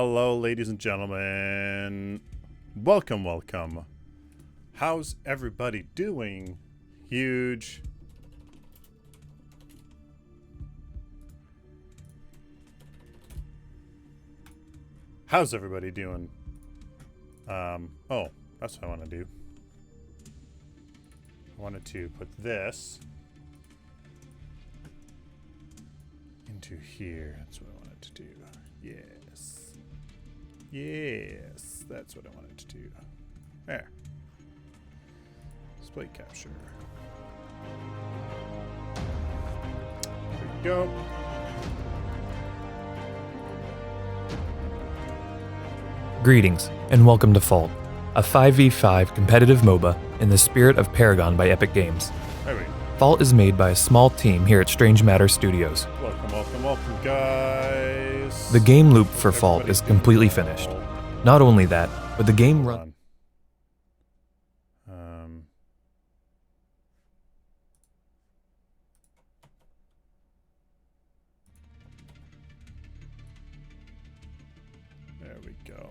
Hello, ladies and gentlemen. Welcome, welcome. How's everybody doing? Huge. How's everybody doing? Oh, that's what I want to do. I wanted to put this into here. That's what I wanted to do. Yes. Yes, that's what I wanted to do. There. Display capture. There we go. Greetings, and welcome to Fault, a 5v5 competitive MOBA in the spirit of Paragon by Epic Games. There we go. Fault is made by a small team here at Strange Matter Studios. Welcome, welcome, welcome, guys. The game loop for Fault is completely finished. Not only that, but the game run. There we go.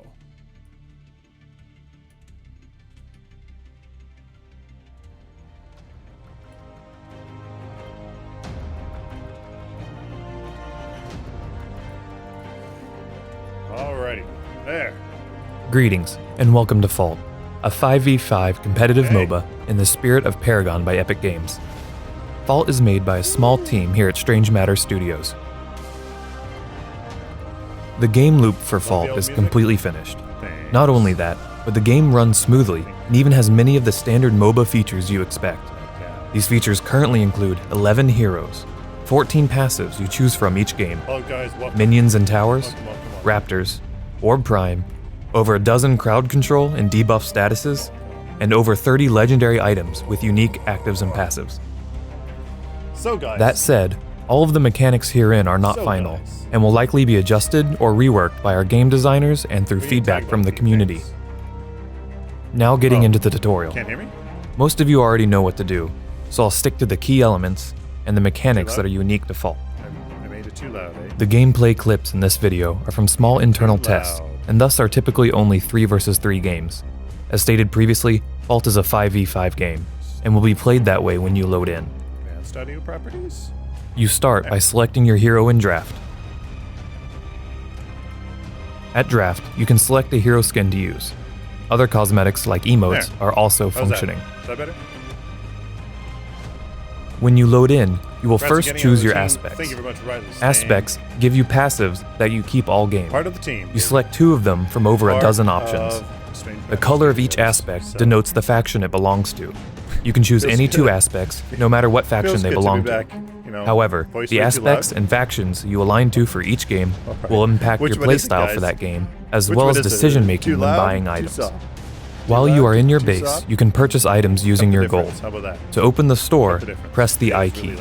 Alrighty, there. Greetings, and welcome to Fault, a 5v5 competitive MOBA in the spirit of Paragon by Epic Games. Fault is made by a small team here at Strange Matter Studios. The game loop for Fault is completely finished. Not only that, but the game runs smoothly and even has many of the standard MOBA features you expect. These features currently include 11 heroes, 14 passives you choose from each game, minions and towers, raptors, orb prime, over a dozen crowd control and debuff statuses, and over 30 legendary items with unique actives and passives. That said, all of the mechanics herein are not final, and will likely be adjusted or reworked by our game designers and through feedback from the community. Now getting into the tutorial. Can't hear me? Most of you already know what to do, so I'll stick to the key elements and the mechanics that are unique to Fault. I made it too loud, eh? The gameplay clips in this video are from small internal tests, and thus are typically only 3 versus 3 games. As stated previously, Fault is a 5v5 game, and will be played that way when you load in. Advanced audio properties? You start by selecting your hero in draft. At draft, you can select a hero skin to use. Other cosmetics like emotes are also functioning. Is that better? When you load in, you will Congrats first on getting choose on the your team. aspects. Thank you very much for writing this. Aspects give you passives that you keep all game. Part of the team. You select 2 of them from over a dozen options. The color of each aspect denotes the faction it belongs to. You can choose any 2 aspects, no matter what faction they belong to. However, the aspects and factions you align to for each game will impact your playstyle for that game, as well as decision-making when buying items. While you are in your base, you can purchase items using your gold. To open the store, press the I key.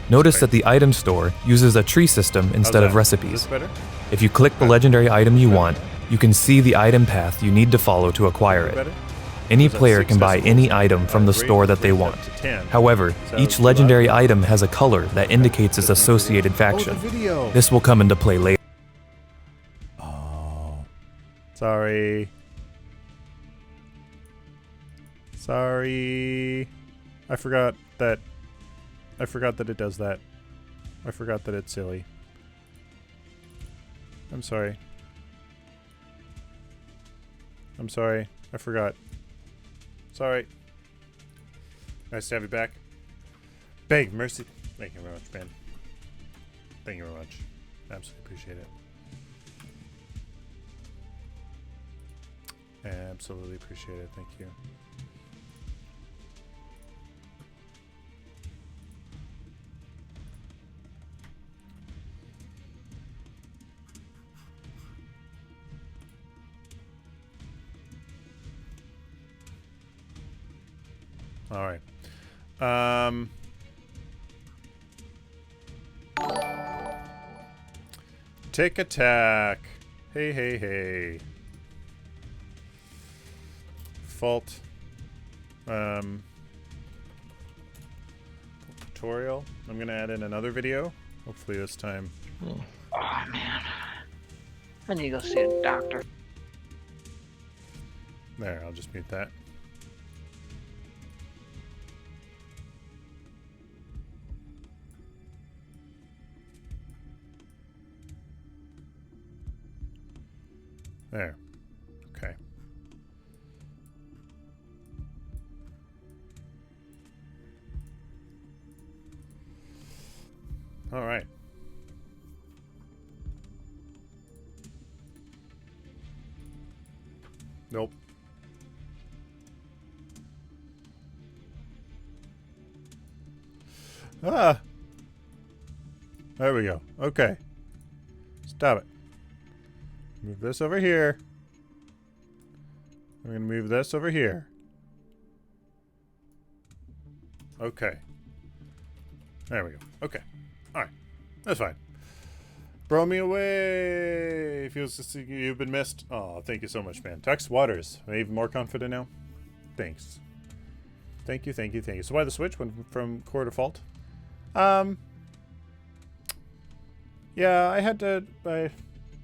Notice that the item store uses a tree system instead of recipes. If you click the legendary item you want, you can see the item path you need to follow to acquire it. Any player can buy any item from the store that they want. However, each legendary item has a color that indicates its associated faction. This will come into play later. Oh. Sorry. Sorry. I forgot that it does that. I forgot that it's silly. I'm sorry. I'm sorry. I forgot. Sorry. Nice to have you back. Big mercy. Thank you very much, man. Thank you very much. Absolutely appreciate it. Absolutely appreciate it. Thank you. All right. Take attack. Hey, hey, hey. Fault. Tutorial. I'm gonna add in another video. Hopefully this time. Oh man. I need to go see a doctor. There, I'll just mute that. There. Okay. All right. Nope. Ah. There we go. Okay. Stop it. Move this over here. I'm going to move this over here. Okay. There we go. Okay. All right. That's fine. Throw me away. Feels to see you've been missed. Oh, thank you so much, man. Tux Waters. Am I even more confident now? Thanks. Thank you, thank you, thank you. So why the switch went from core to fault? Yeah, I had to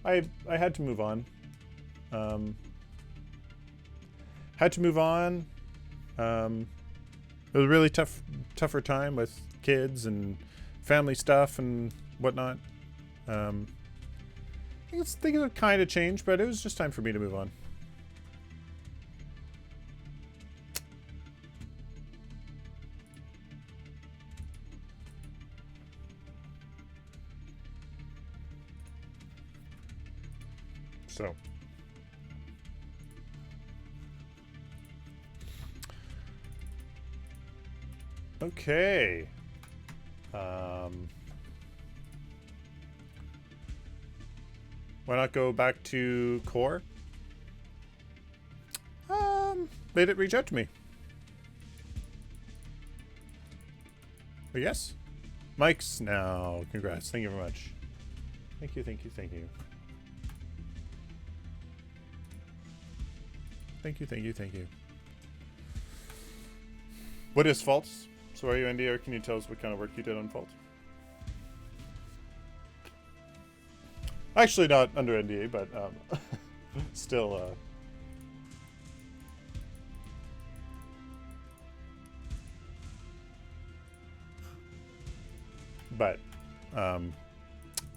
I had to move on. Had to move on. It was a really tougher time with kids and family stuff and whatnot. I think things have kind of changed, but it was just time for me to move on. So. Okay. Why not go back to core? They did reach out to me. Oh, yes? Mike's now. Congrats. Thank you very much. Thank you, thank you, thank you. Thank you, thank you, thank you. What is Faults? So are you NDA, or can you tell us what kind of work you did on Fault? Actually not under NDA, but still but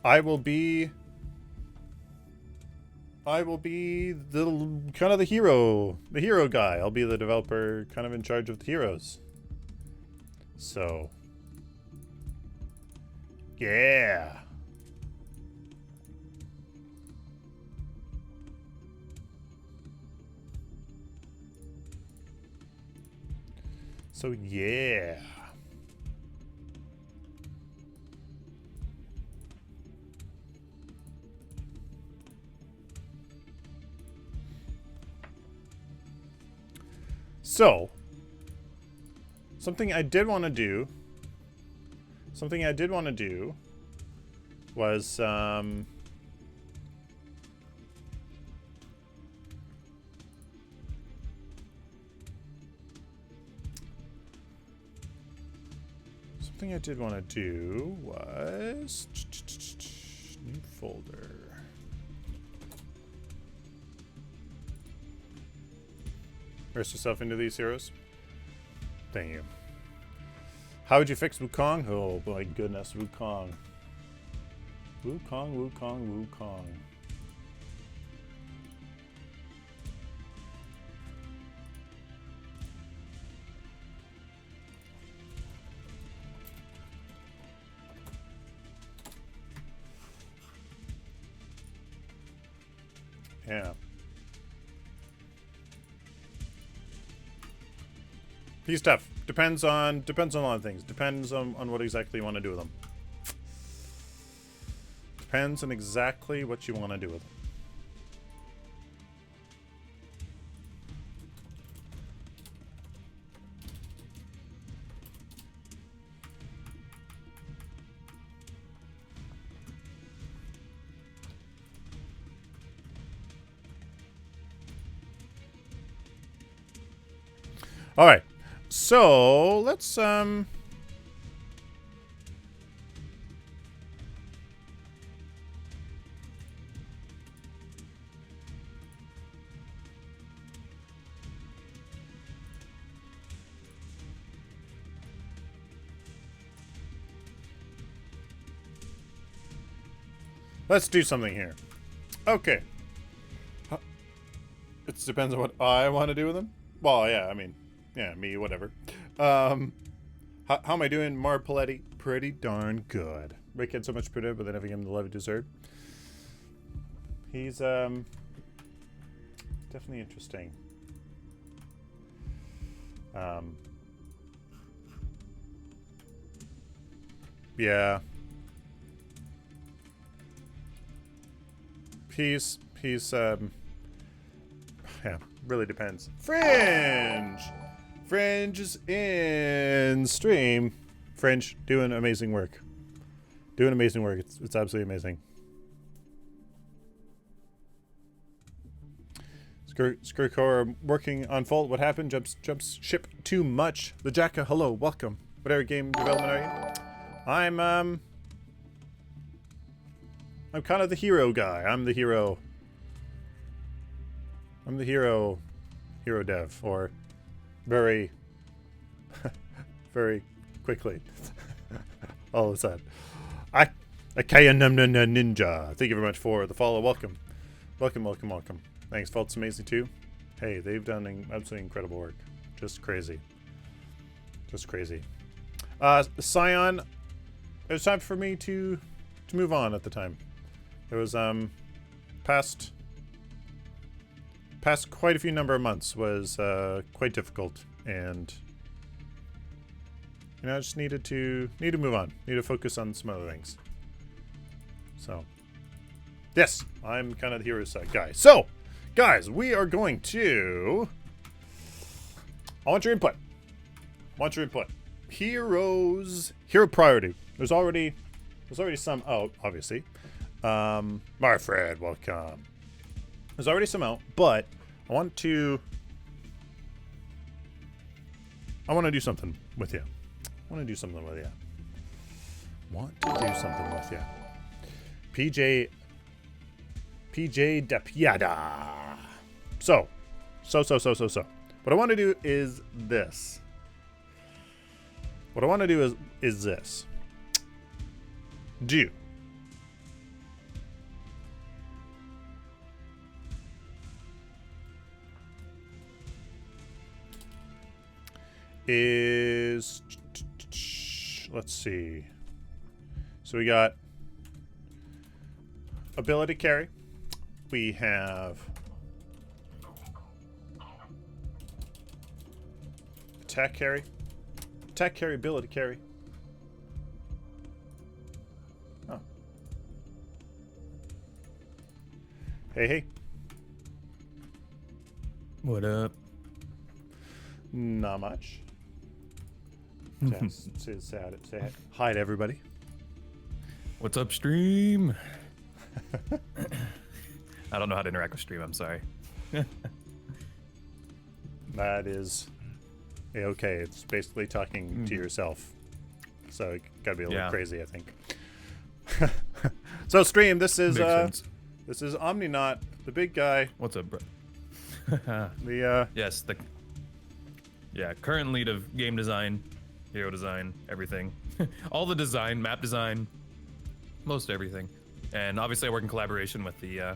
I will be the kind of the hero guy. I'll be the developer kind of in charge of the heroes. So, yeah. So, yeah. So, something I did want to do was new folder. Immerse yourself into these heroes. Thank you. How would you fix Wukong? Oh my goodness, Wukong. Wukong. Yeah. He's tough. Depends on a lot of things. Depends on what exactly you want to do with them. Depends on exactly what you want to do with them. All right. So, let's Let's do something here. Okay. It depends on what I want to do with them. Well, yeah, I mean, yeah, me, whatever. How am I doing, Marpoletti? Pretty darn good. Rick had so much Peter, but then having him the love he deserved. He's definitely interesting. Yeah. He's yeah, really depends. Fringe is in stream. Fringe doing amazing work. It's absolutely amazing. Skirkor working on fault. What happened? Jumps ship too much. The Jacka, hello, welcome. Whatever game development are you? I'm kind of the hero guy. I'm the hero dev, or very very quickly. All of a sudden. Akaya Ninja. Thank you very much for the follow. Welcome. Thanks. Fault's amazing too. Hey, they've done absolutely incredible work. Just crazy. Scion, it was time for me to move on at the time. It was past quite a few number of months was quite difficult, and I just needed to move on. Need to focus on some other things. So, yes, I'm kind of the hero side guy. So, guys, we are going to. I want your input. Hero priority. There's already some out, obviously. Marfred, welcome. There's already some out, but I want to do something with you. PJ Depiada. So. What I want to do is this. Do is, let's see. So we got ability carry. We have attack carry, ability carry. Oh. Hey. What up? Not much. Just say hi to everybody. What's up, stream? I don't know how to interact with stream. I'm sorry. That is okay. It's basically talking to yourself, so it gotta be a little crazy, I think. So, stream. This is Omninaut, the big guy. What's up, bro? Yes, current lead of game design, hero design, everything. All the design, map design, most everything. And obviously I work in collaboration with the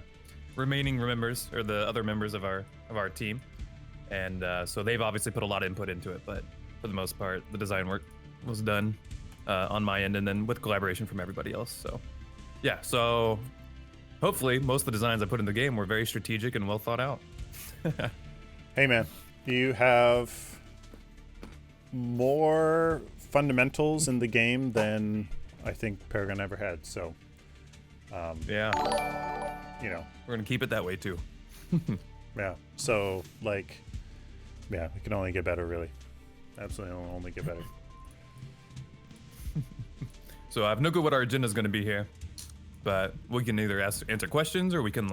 remaining members, or the other members of our team. And so they've obviously put a lot of input into it, but for the most part, the design work was done on my end, and then with collaboration from everybody else. So yeah, so hopefully most of the designs I put in the game were very strategic and well thought out. Hey man, you have more fundamentals in the game than I think Paragon ever had, so yeah, we're gonna keep it that way too. Yeah, so we can only get better, really. Absolutely only get better. So I have no clue what our agenda is going to be here, but we can either answer questions, or we can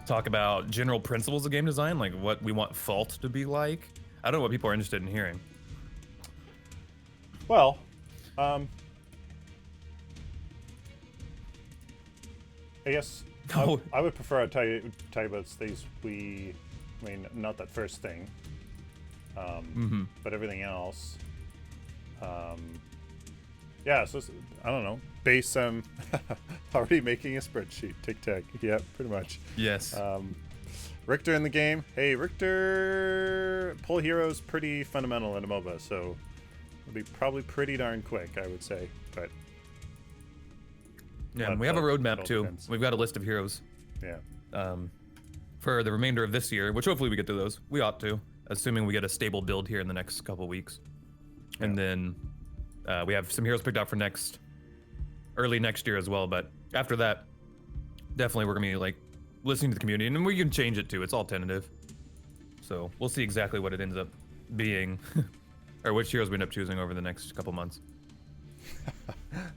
talk about general principles of game design, like what we want Fault to be like. I don't know what people are interested in hearing. Well, I guess I would prefer to tell you about things not that first thing, but everything else. yeah, so I don't know. Base already making a spreadsheet. Tic tac. Yeah, pretty much. Yes. Richter in the game. Hey, Richter pull heroes pretty fundamental in a MOBA, so it'll be probably pretty darn quick, I would say. But yeah, we have a roadmap too. Depends. We've got a list of heroes. Yeah. For the remainder of this year, which hopefully we get to those. We ought to, assuming we get a stable build here in the next couple weeks. Yeah. And then we have some heroes picked out for early next year as well. But after that, definitely we're gonna be like listening to the community, and we can change it too. It's all tentative, so we'll see exactly what it ends up being, or which heroes we end up choosing over the next couple months.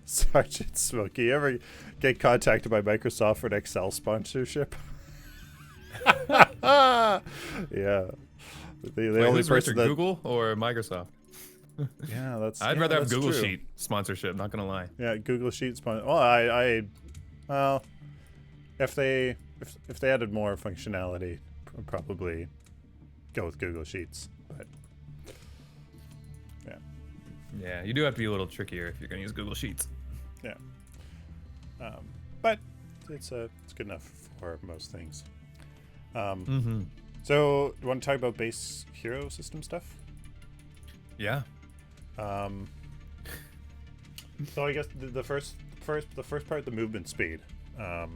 Sergeant Smokey, you ever get contacted by Microsoft for an Excel sponsorship? Yeah. The only person that... Google or Microsoft? Yeah, that's. I'd rather have Google Sheet sponsorship. Not gonna lie. Yeah, Google Sheet sponsor. Well, if they added more functionality, probably go with Google Sheets. But yeah. Yeah, you do have to be a little trickier if you're gonna use Google Sheets. Yeah. But it's good enough for most things. So, do you want to talk about base hero system stuff? Yeah. So I guess the first part, the movement speed. I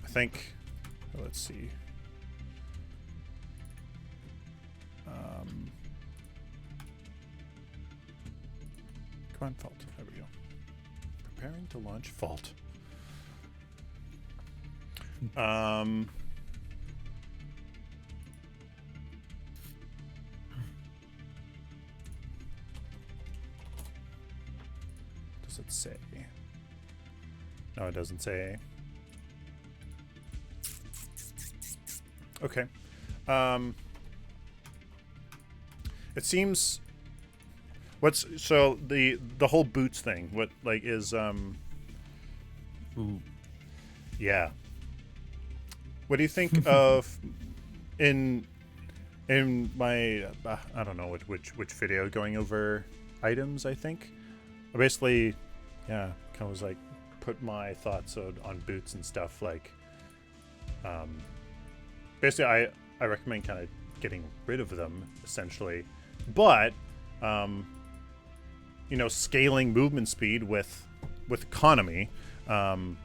think. Let's see. Come on, Fault. There we go. Preparing to launch Fault. Come does it say? No, it doesn't say. Okay. It seems. What's so the whole boots thing? What like is Ooh. Yeah. What do you think of in my I don't know which video going over items? I think I basically kind of was like put my thoughts on boots and stuff like basically I recommend kind of getting rid of them essentially, but scaling movement speed with economy can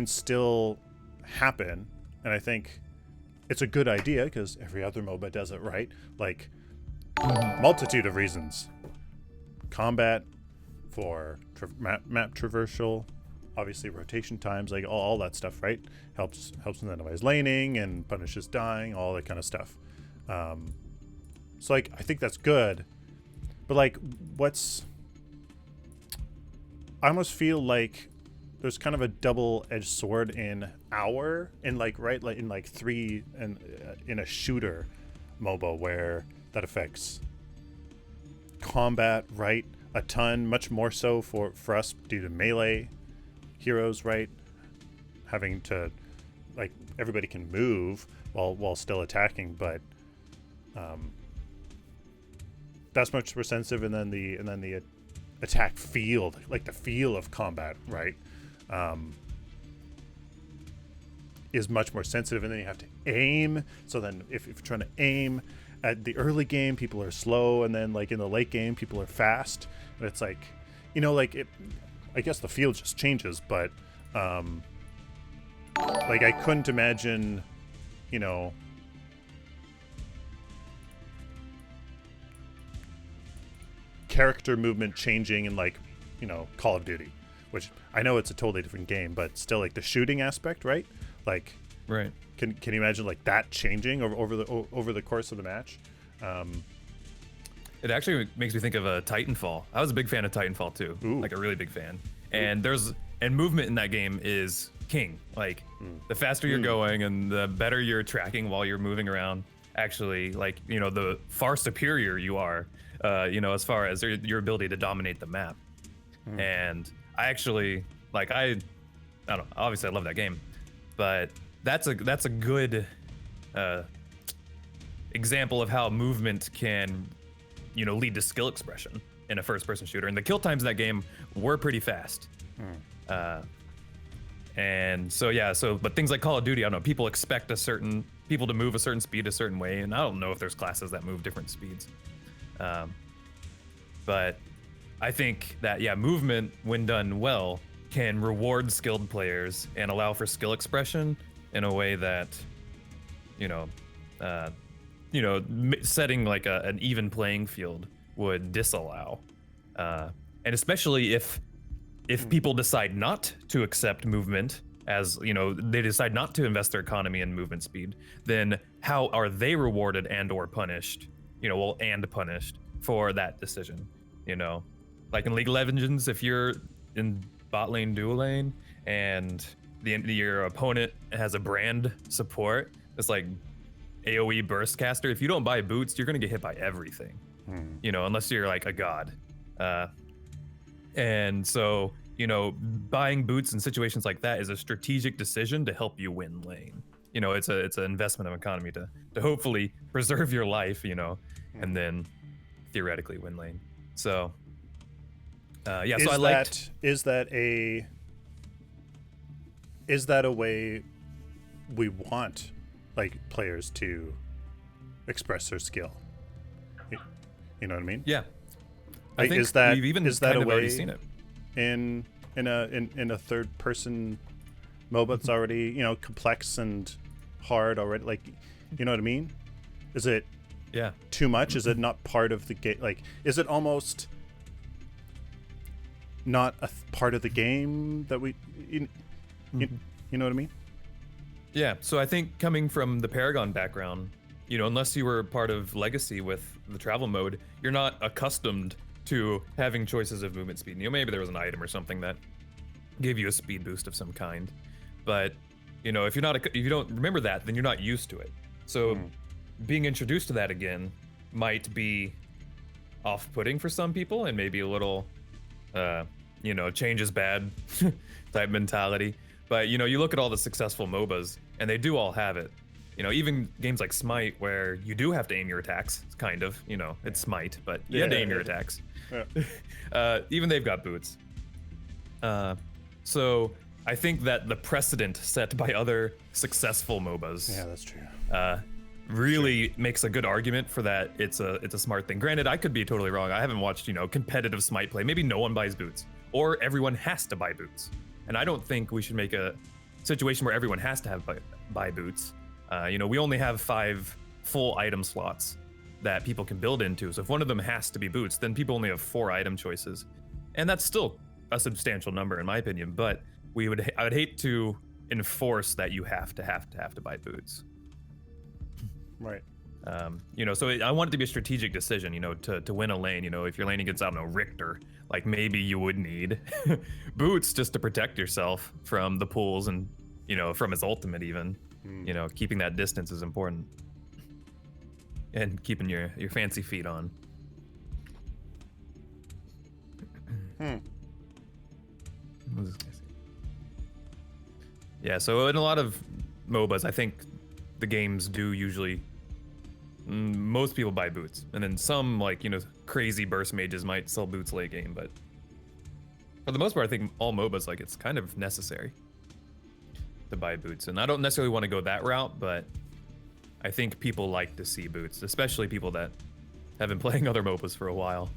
still happen, and I think it's a good idea because every other MOBA does it right. Like multitude of reasons, combat for map traversal, obviously rotation times, like all that stuff, right? Helps incentivize laning and punishes dying, all that kind of stuff. So like I think that's good, but like I almost feel like there's kind of a double-edged sword in three and in a shooter MOBA where that affects combat, right? A ton, much more so for us due to melee heroes, right? Having to like everybody can move while still attacking, but that's much more sensitive, and then the attack field, like the feel of combat, right? Is much more sensitive, and then you have to aim. So then if you're trying to aim at the early game, people are slow, and then like in the late game, people are fast. And it's like, I guess the field just changes, but like I couldn't imagine, character movement changing in like, Call of Duty, which I know it's a totally different game, but still like the shooting aspect, right? Like, right. Can you imagine like that changing over the course of the match? It actually makes me think of Titanfall. I was a big fan of Titanfall too. Ooh. Like a really big fan. And movement in that game is king. Like the faster you're going and the better you're tracking while you're moving around. Actually, like, the far superior you are, as far as your ability to dominate the map. And I actually, like, I don't know, obviously I love that game, but that's a good example of how movement can, lead to skill expression. in a first-person shooter, and the kill times in that game were pretty fast. And so yeah, but things like Call of Duty, I don't know, people expect people to move a certain speed a certain way, and I don't know if there's classes that move different speeds. But I think that movement, when done well, can reward skilled players and allow for skill expression in a way that, setting like an even playing field would disallow. And especially if people decide not to accept movement, as they decide not to invest their economy in movement speed, then how are they rewarded and or punished? Punished for that decision. Like in League of Legends, if you're in bot lane, dual lane, and your opponent has a brand support, it's like AoE burst caster. If you don't buy boots, you're gonna get hit by everything. Unless you're like a god. And so, buying boots in situations like that is a strategic decision to help you win lane. It's an investment of economy to hopefully preserve your life, and then theoretically win lane. So, Is that a way we want like players to express their skill? You know what I mean? Yeah. Like, I think we've even already seen it in a third person MOBA that's already complex and hard already. Like, you know what I mean? Is it too much? Is it not part of the game? Like, is it almost not a part of the game that we you know what I mean? Yeah. So I think coming from the Paragon background, unless you were part of Legacy with the travel mode, you're not accustomed to having choices of movement speed. Maybe there was an item or something that gave you a speed boost of some kind, but if you don't remember that, then you're not used to it. So being introduced to that again might be off-putting for some people, and maybe a little change is bad type mentality. But you look at all the successful MOBAs, and they do all have it. Even games like Smite, where you do have to aim your attacks, kind of, it's Smite, but you have to aim your attacks. Yeah. Even they've got boots. So I think that the precedent set by other successful MOBAs, that's true, really makes a good argument for that. It's a smart thing. Granted, I could be totally wrong. I haven't watched competitive Smite play. Maybe no one buys boots, or everyone has to buy boots. And I don't think we should make a situation where everyone has to buy boots. We only have 5 full item slots that people can build into. So if one of them has to be boots, then people only have 4 item choices. And that's still a substantial number in my opinion, but I would hate to enforce that you have to buy boots. Right. So I want it to be a strategic decision, to win a lane. If you're laning against, I don't know, Richter, like maybe you would need boots just to protect yourself from the pools and, from his ultimate even. Keeping that distance is important. And keeping your fancy feet on. Yeah, so in a lot of MOBAs, I think the games do usually, most people buy boots, and then some crazy burst mages might sell boots late game, but for the most part, I think all MOBAs, it's kind of necessary to buy boots. And I don't necessarily want to go that route, but I think people like to see boots, especially people that have been playing other MOBAs for a while.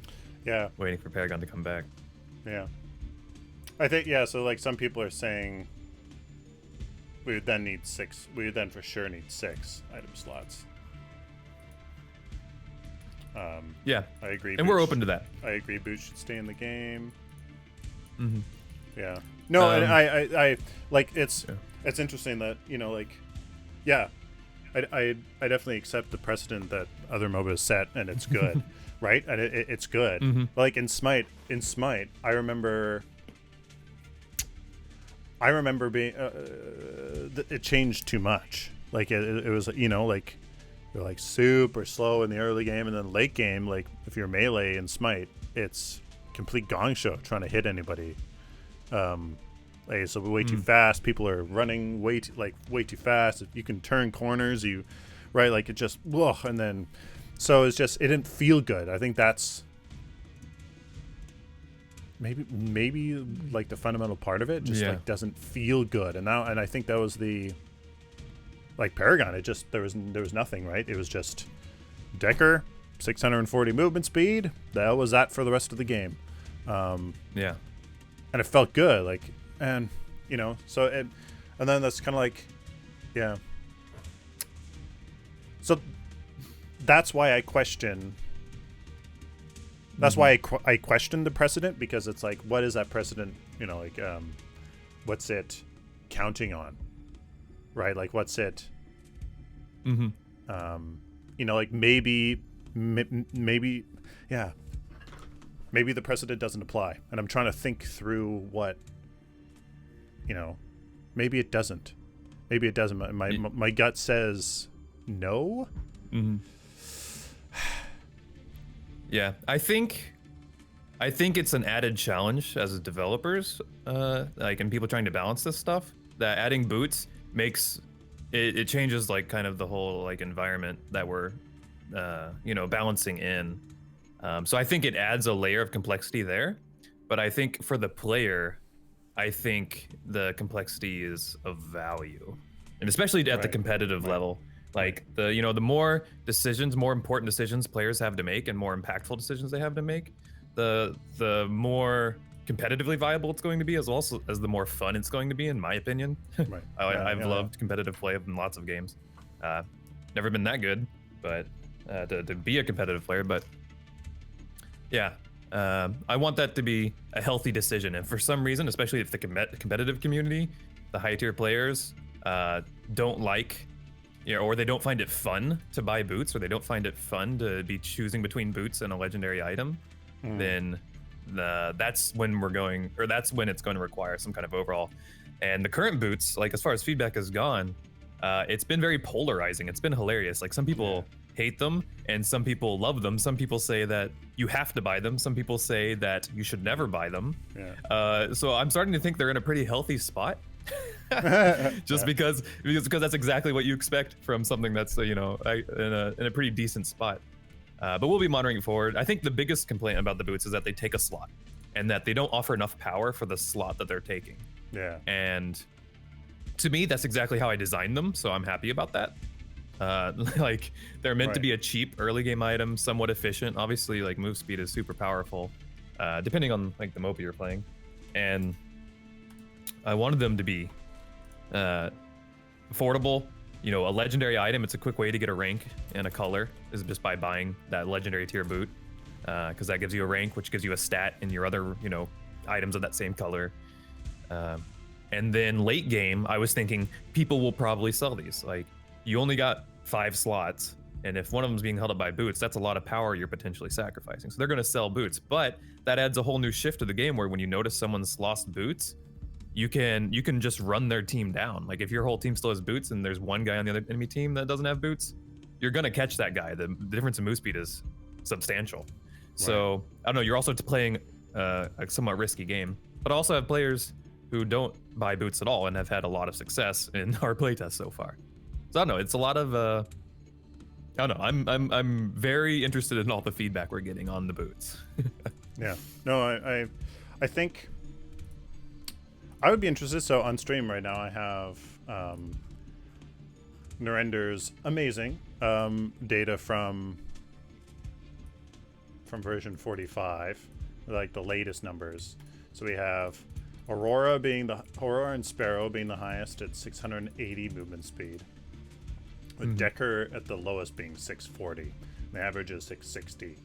Yeah. Waiting for Paragon to come back. Yeah. I think, so some people are saying we would then for sure need 6 item slots. Yeah. I agree. And we're open to that. I agree. Boots should stay in the game. Mm-hmm. Yeah. No, and I it's interesting that, I definitely accept the precedent that other MOBAs set, and it's good, right? And it's good. Mm-hmm. Like in Smite, I remember being it changed too much. Like it was, you're like super slow in the early game, and then late game, like if you're melee in Smite, it's complete gong show trying to hit anybody. So way too fast. People are running way too fast. You can turn corners. Like it just and then so it didn't feel good. I think that's maybe like the fundamental part of it just like doesn't feel good. And I think that was the like Paragon. It just there was nothing, right? It was just Decker, 640 movement speed. That was that for the rest of the game. Yeah, and it felt good. Like, and you know, so it, and then that's kind of like, yeah. So that's why I question. That's why I question the precedent, because it's like, what is that precedent? You know, like, what's it counting on, right? Like, what's it? You know, like maybe, yeah, maybe the precedent doesn't apply, and I'm trying to think through what, you know, maybe it doesn't. Maybe it doesn't. My gut says no. Yeah, I think it's an added challenge as developers, like, and people trying to balance this stuff. That adding boots makes it changes like kind of the whole like environment that we're, you know, balancing in. So I think it adds a layer of complexity there, but I think for the player, I think the complexity is of value, and especially at the competitive level. Like the, you know, the more important decisions players have to make and more impactful decisions they have to make, the more competitively viable it's going to be, as also as the more fun it's going to be, in my opinion. I've loved competitive play in lots of games. Never been that good, but to be a competitive player, but yeah, I want that to be a healthy decision. And for some reason, especially if the competitive community, the high tier players, don't like, you know, or they don't find it fun to buy boots, or they don't find it fun to be choosing between boots and a legendary item, then that's when that's when it's going to require some kind of overhaul. And the current boots, like as far as feedback has gone, it's been very polarizing. It's been hilarious. Like some people hate them and some people love them. Some people say that you have to buy them. Some people say that you should never buy them. So I'm starting to think they're in a pretty healthy spot. Just because that's exactly what you expect from something that's, you know, in a pretty decent spot. But we'll be monitoring it forward. I think the biggest complaint about the boots is that they take a slot, and that they don't offer enough power for the slot that they're taking. Yeah. And to me, that's exactly how I designed them, so I'm happy about that. Like, they're meant to be a cheap early game item, somewhat efficient. Obviously, like, move speed is super powerful, depending on like the MOPA you're playing. And I wanted them to be affordable. You know, a legendary item, it's a quick way to get a rank and a color, is just by buying that legendary tier boot, because that gives you a rank, which gives you a stat in your other, you know, items of that same color. And then late game, I was thinking people will probably sell these. Like, you only got 5 slots, and if one of them's being held up by boots, that's a lot of power you're potentially sacrificing. So they're going to sell boots, but that adds a whole new shift to the game, where when you notice someone's lost boots, you can just run their team down. Like, if your whole team still has boots and there's one guy on the other enemy team that doesn't have boots, you're gonna catch that guy. The difference in move speed is substantial. So I don't know, you're also playing a somewhat risky game, but I also have players who don't buy boots at all and have had a lot of success in our playtest so far. So I don't know, it's a lot of I don't know, I'm very interested in all the feedback we're getting on the boots. Yeah, no, I think I would be interested. So on stream right now, I have Narender's amazing data from version 45, like the latest numbers. So we have Aurora and Sparrow being the highest at 680 movement speed, with Decker at the lowest being 640. The average is 660.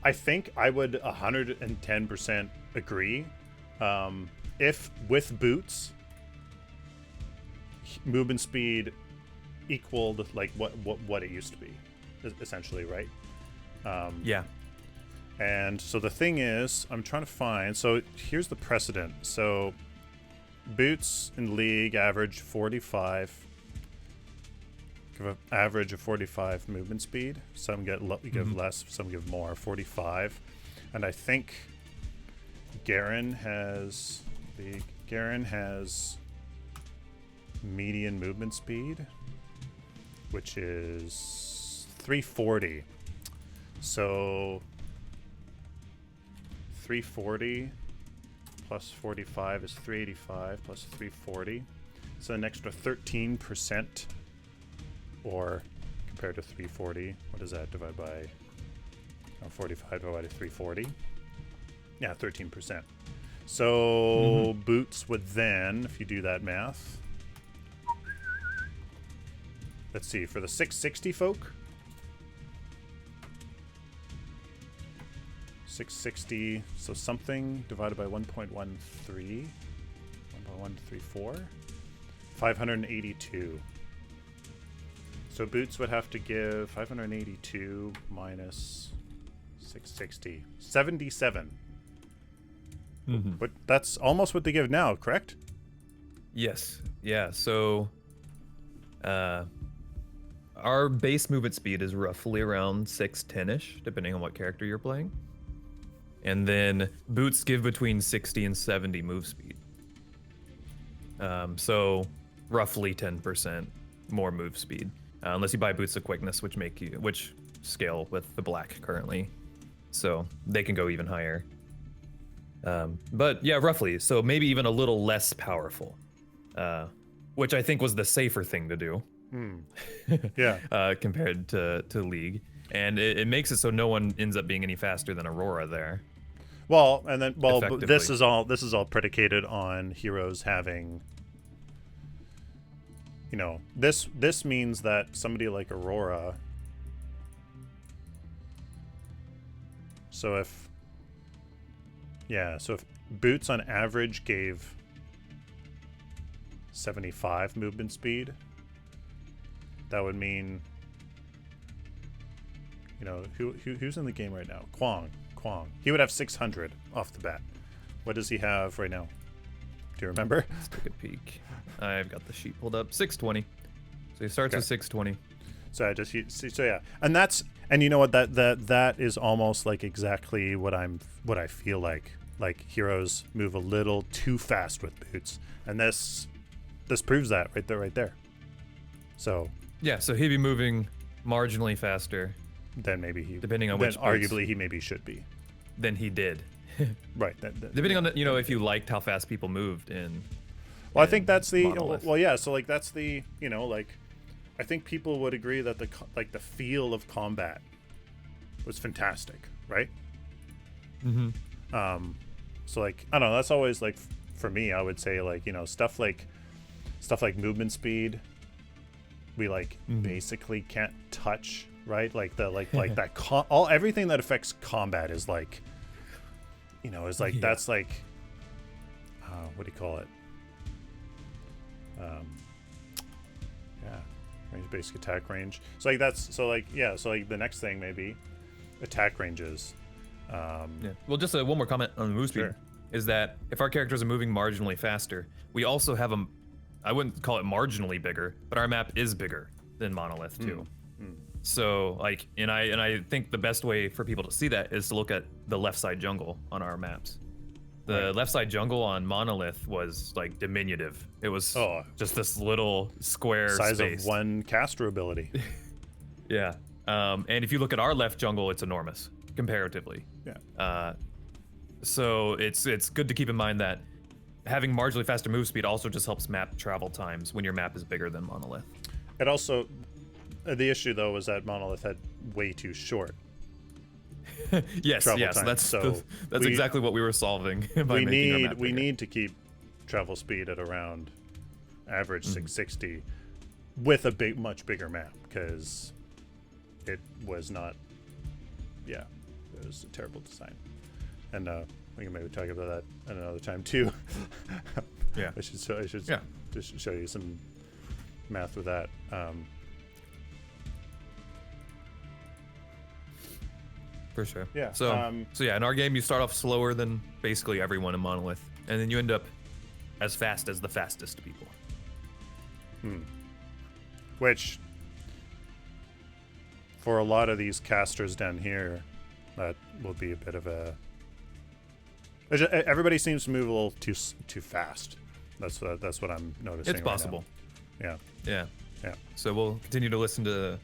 I think I would 110% agree. If with boots, movement speed equaled like what it used to be, essentially, right? Yeah. And so the thing is, I'm trying to find. So here's the precedent. So boots in league average 45. Give an average of 45 movement speed. Some give less, some give more. 45, and I think Garen has median movement speed, which is 340. So 340 plus 45 is 385 plus 340. So an extra 13%, or compared to 340, what is that divided by 45 divided by 340? Yeah, 13%. So boots would then, if you do that math, let's see, for the 660 folk, 660, so something divided by 1.13, 1.134, 582. So boots would have to give 582 minus 660, 77. But that's almost what they give now, correct? Yes. Yeah. So our base movement speed is roughly around 610-ish, depending on what character you're playing. And then boots give between 60 and 70 move speed. So roughly 10% more move speed, unless you buy boots of quickness, which scale with the black currently, so they can go even higher. But yeah, roughly. So maybe even a little less powerful, which I think was the safer thing to do. Yeah. Compared to League, and it makes it so no one ends up being any faster than Aurora there. Well, and then this is all predicated on heroes having, you know, this means that somebody like Aurora. So if boots on average gave 75 movement speed, that would mean, you know, who's in the game right now? Kwang. He would have 600 off the bat. What does he have right now? Do you remember? Let's take a peek. I've got the sheet pulled up. 620. So he starts with 620. So yeah, and you know what, that is almost like exactly what I feel like. Like heroes move a little too fast with boots, and this proves that right there. So yeah, so he'd be moving marginally faster. Then maybe depending on which boots, arguably he maybe should be. Then he did. Right. Depending on the, you know, if you liked how fast people moved in. Well, I think that's the yeah. So like that's the, you know, like I think people would agree that the feel of combat was fantastic, right? So like I don't know. That's always like for me. I would say like, you know, stuff like movement speed. We like basically can't touch, right? Like that everything that affects combat is like, you know, is like that's like what do you call it? Range, basic attack range. So like so like the next thing maybe attack ranges. Well, just one more comment on the move speed is that if our characters are moving marginally faster, we also have I wouldn't call it marginally bigger, but our map is bigger than Monolith too. So like, and I think the best way for people to see that is to look at the left side jungle on our maps. The left side jungle on Monolith was like diminutive. It was just this little square size space. Of one caster ability. Yeah. And if you look at our left jungle, it's enormous comparatively. Yeah. So it's good to keep in mind that having marginally faster move speed also just helps map travel times when your map is bigger than Monolith. It also, the issue though was that Monolith had way too short. yes, that's exactly what we were solving by making our map bigger. We need to keep travel speed at around average 660 with a much bigger map, because it was not. Yeah, it was a terrible design, and we can maybe talk about that at another time too. Yeah, I should just show you some math with that. For sure. Yeah. So yeah, in our game you start off slower than basically everyone in Monolith, and then you end up as fast as the fastest people. Which, for a lot of these casters down here, that will be a bit of a. Everybody seems to move a little too fast. That's what I'm noticing. It's possible. Right now. Yeah. So we'll continue to listen to,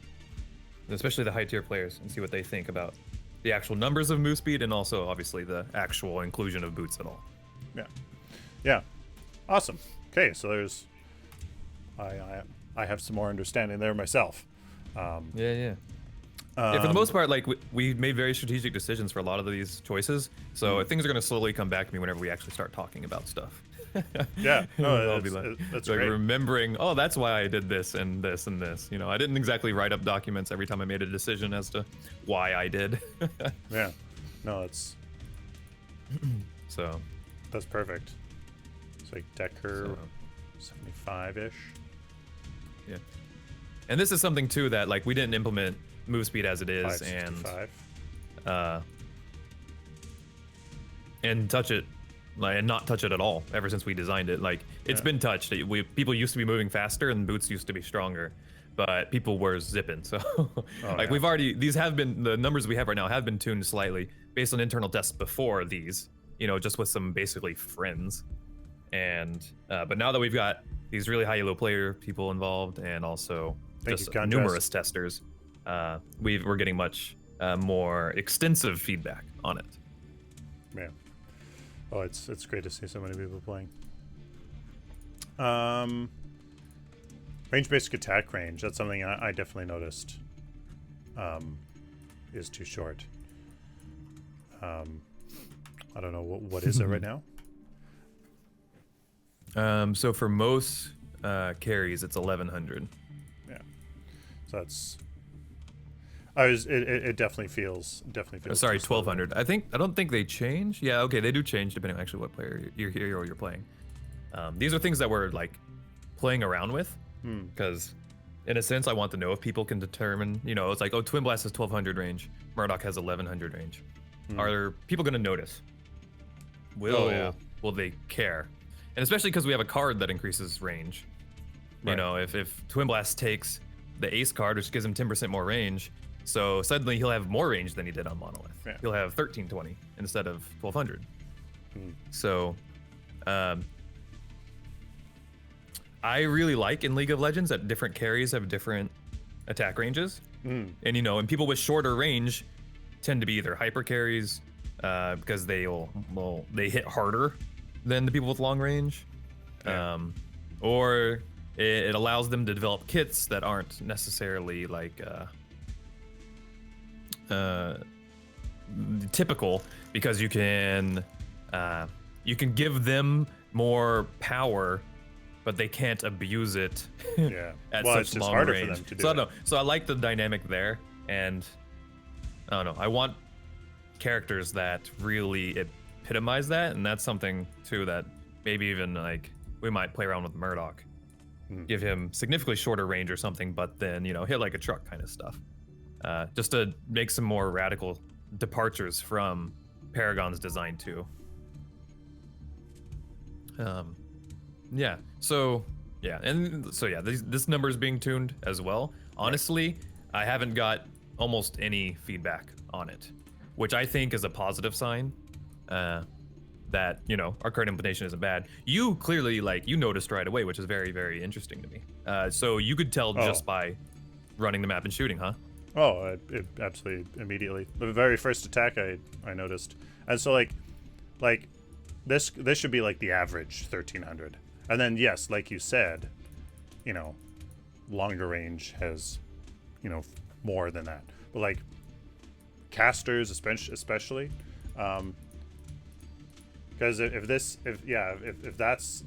especially the high tier players, and see what they think about the actual numbers of move speed, and also obviously the actual inclusion of boots at all. Yeah, awesome. Okay, so there's I have some more understanding there myself. Yeah, for the most part, like we made very strategic decisions for a lot of these choices, so things are going to slowly come back to me whenever we actually start talking about stuff. Yeah, no, I'll be that's like great. remembering, oh, that's why I did this and this and this. You know, I didn't exactly write up documents every time I made a decision as to why I did. Yeah, no, it's so that's perfect. It's like Decker 75-ish. Yeah, and this is something too that like we didn't implement move speed as it is, and touch it. Like, and not touch it at all ever since we designed it. Like it's been touched. People used to be moving faster and boots used to be stronger, but people were zipping. So we've already, the numbers we have right now have been tuned slightly based on internal tests before these, you know, just with some basically friends. And but now that we've got these really high elo player people involved and also numerous testers, we're getting much more extensive feedback on it. Yeah. Oh, it's great to see so many people playing. Range basic attack range. That's something I definitely noticed. Is too short. I don't know what is it right now. So for most carries, it's 1100. Yeah. So that's. It definitely feels. Sorry, 1200. I don't think they change. Yeah, okay, they do change depending on actually what player you're playing. These are things that we're like playing around with, because in a sense, I want to know if people can determine. You know, it's like, oh, Twin Blast has 1200 range, Murdoch has 1100 range. Are people going to notice? Will they care? And especially because we have a card that increases range. Right. You know, if Twin Blast takes the Ace card, which gives him 10% more range. So suddenly he'll have more range than he did on Monolith. Yeah. He'll have 1320 instead of 1200. So, I really like in League of Legends that different carries have different attack ranges. And you know, and people with shorter range tend to be either hyper carries because they hit harder than the people with long range, or it allows them to develop kits that aren't necessarily like typical, because you can give them more power, but they can't abuse it at such long range. For them to do so I like the dynamic there, and I don't know. I want characters that really epitomize that, and that's something too that maybe even like we might play around with Murdoch. Give him significantly shorter range or something, but then, you know, hit like a truck kind of stuff. Just to make some more radical departures from Paragon's design too. This number is being tuned as well. Honestly, I haven't got almost any feedback on it, which I think is a positive sign. That, you know, our current implementation isn't bad. You clearly, like, you noticed right away, which is very, very interesting to me. So you could tell just by running the map and shooting, huh? Oh, it absolutely immediately. The very first attack I noticed. And so like this should be like the average 1300. And then yes, like you said, you know, longer range has, you know, more than that. But like casters especially because if that's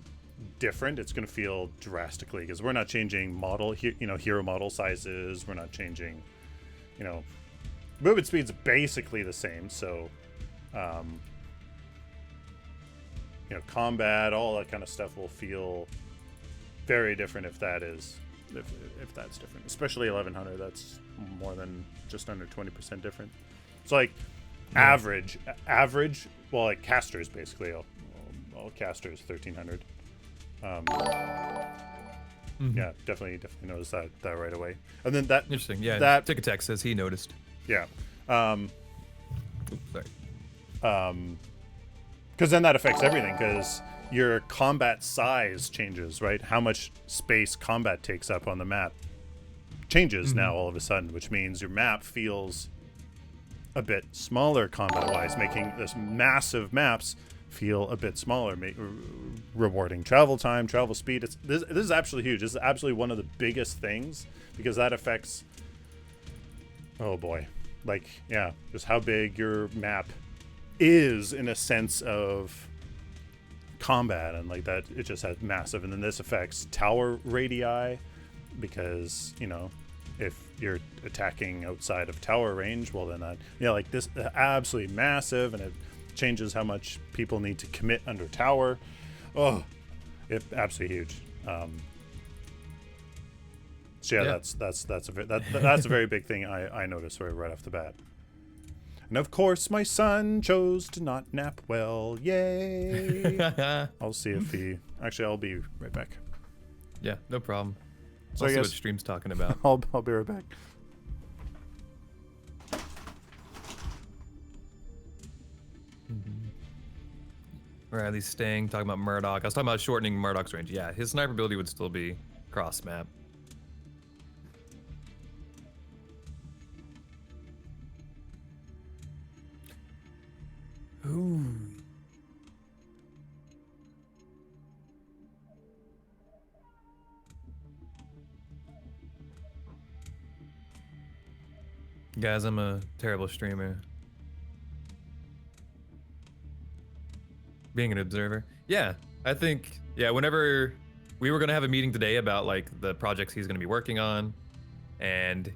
different, it's going to feel drastically, because we're not changing hero model sizes. We're not changing, you know, movement speed's basically the same. So, you know, combat, all that kind of stuff will feel very different if that's different. Especially 1100, that's more than just under 20% different. It's like average. Well, like casters basically. All casters 1300. Yeah, definitely noticed that right away. And then that interesting. Yeah, that Tick Attack says he noticed. Yeah. Sorry. Because then that affects everything, because your combat size changes, right? How much space combat takes up on the map changes now all of a sudden, which means your map feels a bit smaller combat-wise, making this massive maps feel a bit smaller, rewarding travel time, travel speed. This is absolutely huge. This is absolutely one of the biggest things, because that affects, oh boy, like, yeah, just how big your map is in a sense of combat, and like that, it just has massive. And then this affects tower radii, because, you know, if you're attacking outside of tower range, well then that, yeah, like this, absolutely massive, and it changes how much people need to commit under tower. Oh, it absolutely huge. So yeah, that's a very big thing I noticed right off the bat. And of course, my son chose to not nap well. Yay! I'll see if he. Actually, I'll be right back. Yeah, no problem. So I'll I see guess what stream's talking about. I'll be right back. Or at least staying, talking about Murdoch. I was talking about shortening Murdoch's range. Yeah, his sniper ability would still be cross map. Ooh. Guys, I'm a terrible streamer. Being an observer. Yeah, I think, yeah, whenever we were going to have a meeting today about like the projects he's going to be working on, and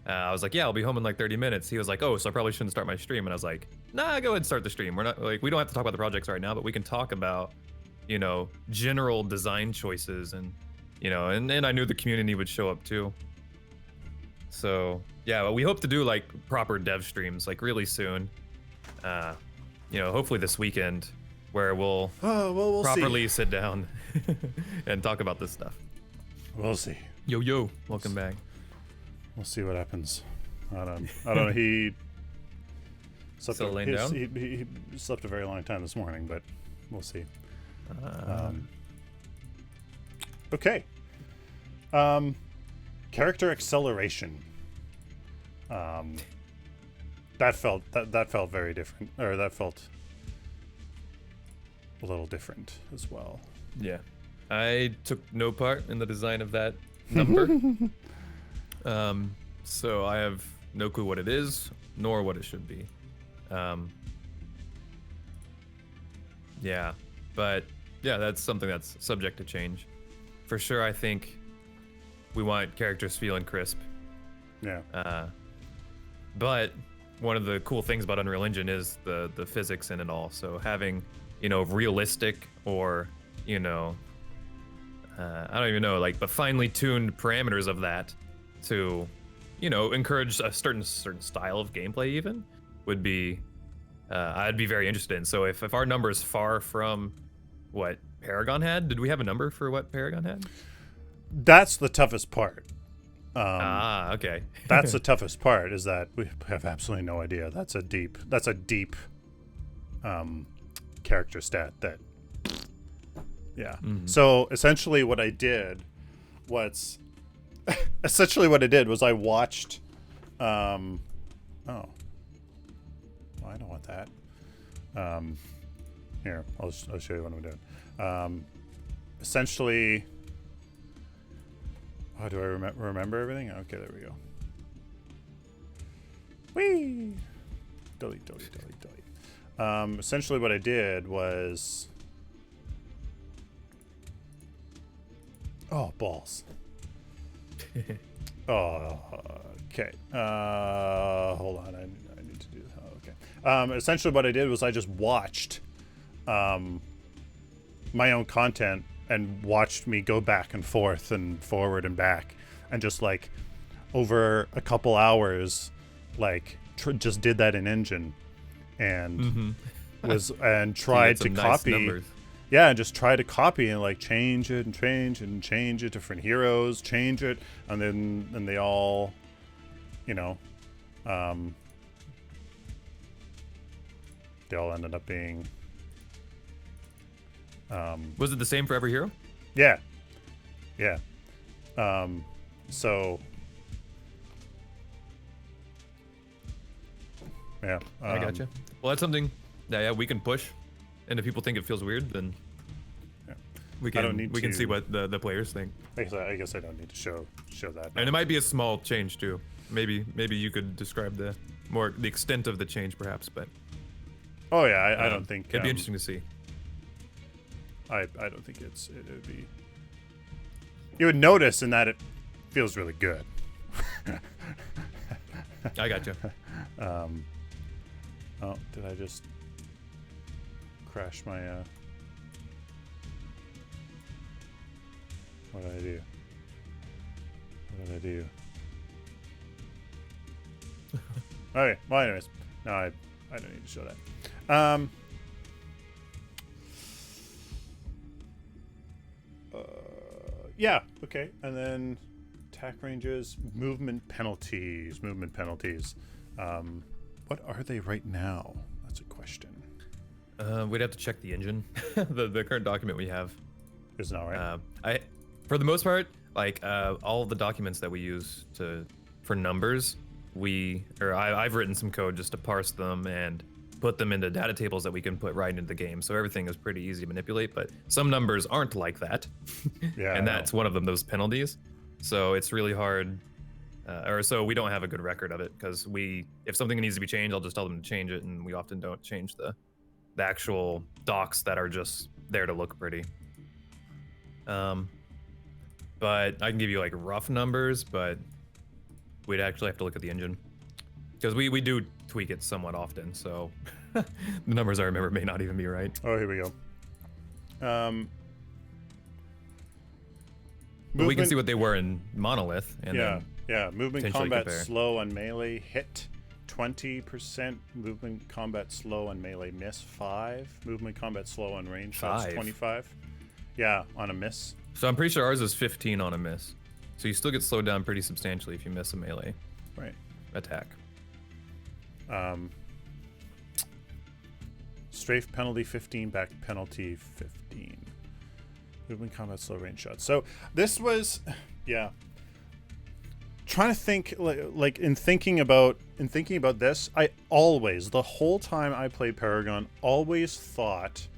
I was like, yeah, I'll be home in like 30 minutes. He was like, oh, so I probably shouldn't start my stream. And I was like, nah, go ahead and start the stream. We're not like, we don't have to talk about the projects right now, but we can talk about, you know, general design choices, and, you know, and I knew the community would show up too. So yeah, but we hope to do like proper dev streams like really soon. You know, hopefully this weekend, where we'll properly sit down and talk about this stuff. We'll see. Yo, welcome back. We'll see what happens. I don't know. He slept Still laying down? He slept a very long time this morning, but we'll see. Okay. Character acceleration. That felt very different, or that felt a little different as well. Yeah, I took no part in the design of that number. So I have no clue what it is, nor what it should be. Yeah, but yeah, that's something that's subject to change. For sure, I think we want characters feeling crisp. Yeah. But one of the cool things about Unreal Engine is the physics in it all. So having, you know, realistic, or, you know, I don't even know, like, but finely tuned parameters of that to, you know, encourage a certain style of gameplay even would be, I'd be very interested in. So if our number is far from what Paragon had, did we have a number for what Paragon had? That's the toughest part. Okay. That's the toughest part, is that we have absolutely no idea. That's a deep character stat that, yeah. Mm-hmm. So essentially what I did was I watched, oh, well, I don't want that. Here, I'll show you what I'm doing. Essentially, oh, do I remember everything? Okay, there we go. Whee! Delete. Essentially what I did was... Oh, balls. Oh, okay. Hold on, I need to do that. Okay. Essentially what I did was I just watched my own content, and watched me go back and forth and forward and back, and just like over a couple hours, like just did that in Engine, and tried to copy. Nice, yeah, and just try to copy and like change it, different heroes, change it, and then they all, you know, they all ended up being. Was it the same for every hero? Yeah. So Yeah. I gotcha. Well, that's something that we can push, and if people think it feels weird, then we can see what the players think. I guess I don't need to show that. And it might be a small change too. Maybe you could describe the extent of the change, perhaps. But oh yeah, I don't think it'd be interesting to see. I don't think it would be. You would notice in that it feels really good. I gotcha. Oh, did I just crash my? What did I do? Okay. Well, anyways, no, I don't need to show that. Yeah. Okay. And then attack ranges, movement penalties. What are they right now? That's a question. We'd have to check the engine. the current document we have is not right. For the most part, like all of the documents that we use for numbers, I've written some code just to parse them and put them into data tables that we can put right into the game. So everything is pretty easy to manipulate, but some numbers aren't like that. Yeah. And that's one of them, those penalties. So it's really hard, so we don't have a good record of it, because if something needs to be changed, I'll just tell them to change it, and we often don't change the actual docs that are just there to look pretty. But I can give you like rough numbers, but we'd actually have to look at the engine, because we do tweak it somewhat often, so the numbers I remember may not even be right. Oh, here we go. But we can see what they were in Monolith. And movement combat slow on melee hit 20%, movement combat slow on melee miss 5, movement combat slow on range shots 25. Yeah, on a miss. So I'm pretty sure ours is 15 on a miss. So you still get slowed down pretty substantially if you miss a melee attack. Strafe penalty 15, back penalty 15. Movement combat slow range shots. So this was, trying to think like in thinking about this, I always, the whole time I played Paragon, always thought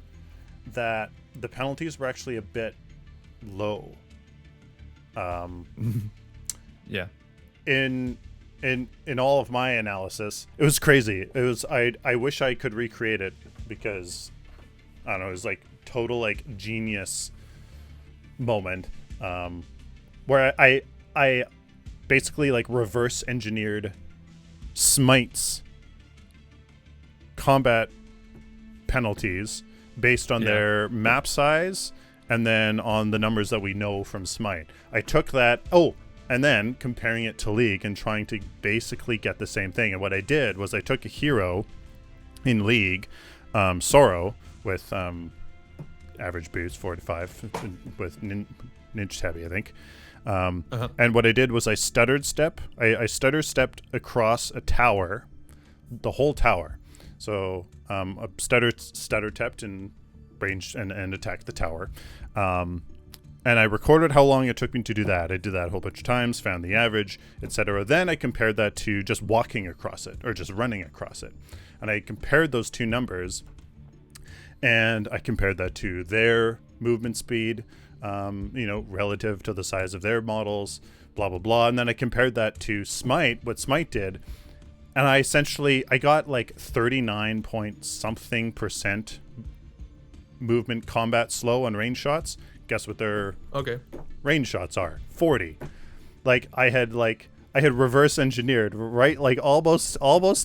that the penalties were actually a bit low. Yeah. In all of my analysis, it was crazy. It was I wish I could recreate it, because I don't know, it was like total like genius moment, where I basically like reverse engineered Smite's combat penalties based on their map size and then on the numbers that we know from Smite. I took that, and then comparing it to League and trying to basically get the same thing. And what I did was I took a hero in League, Sorrow, with average boost 4 to 5 with ninja heavy, I think. And what I did was I stutter stepped across a tower, the whole tower. So a stutter stepped and ranged and attacked the tower. And I recorded how long it took me to do that. I did that a whole bunch of times, found the average, etc. Then I compared that to just walking across it or just running across it. And I compared those two numbers, and I compared that to their movement speed, relative to the size of their models, blah, blah, blah. And then I compared that to Smite, what Smite did. And I got like 39 point something % movement combat slow on range shots. Guess what their range shots are? 40. Like I had reverse engineered, right? Like almost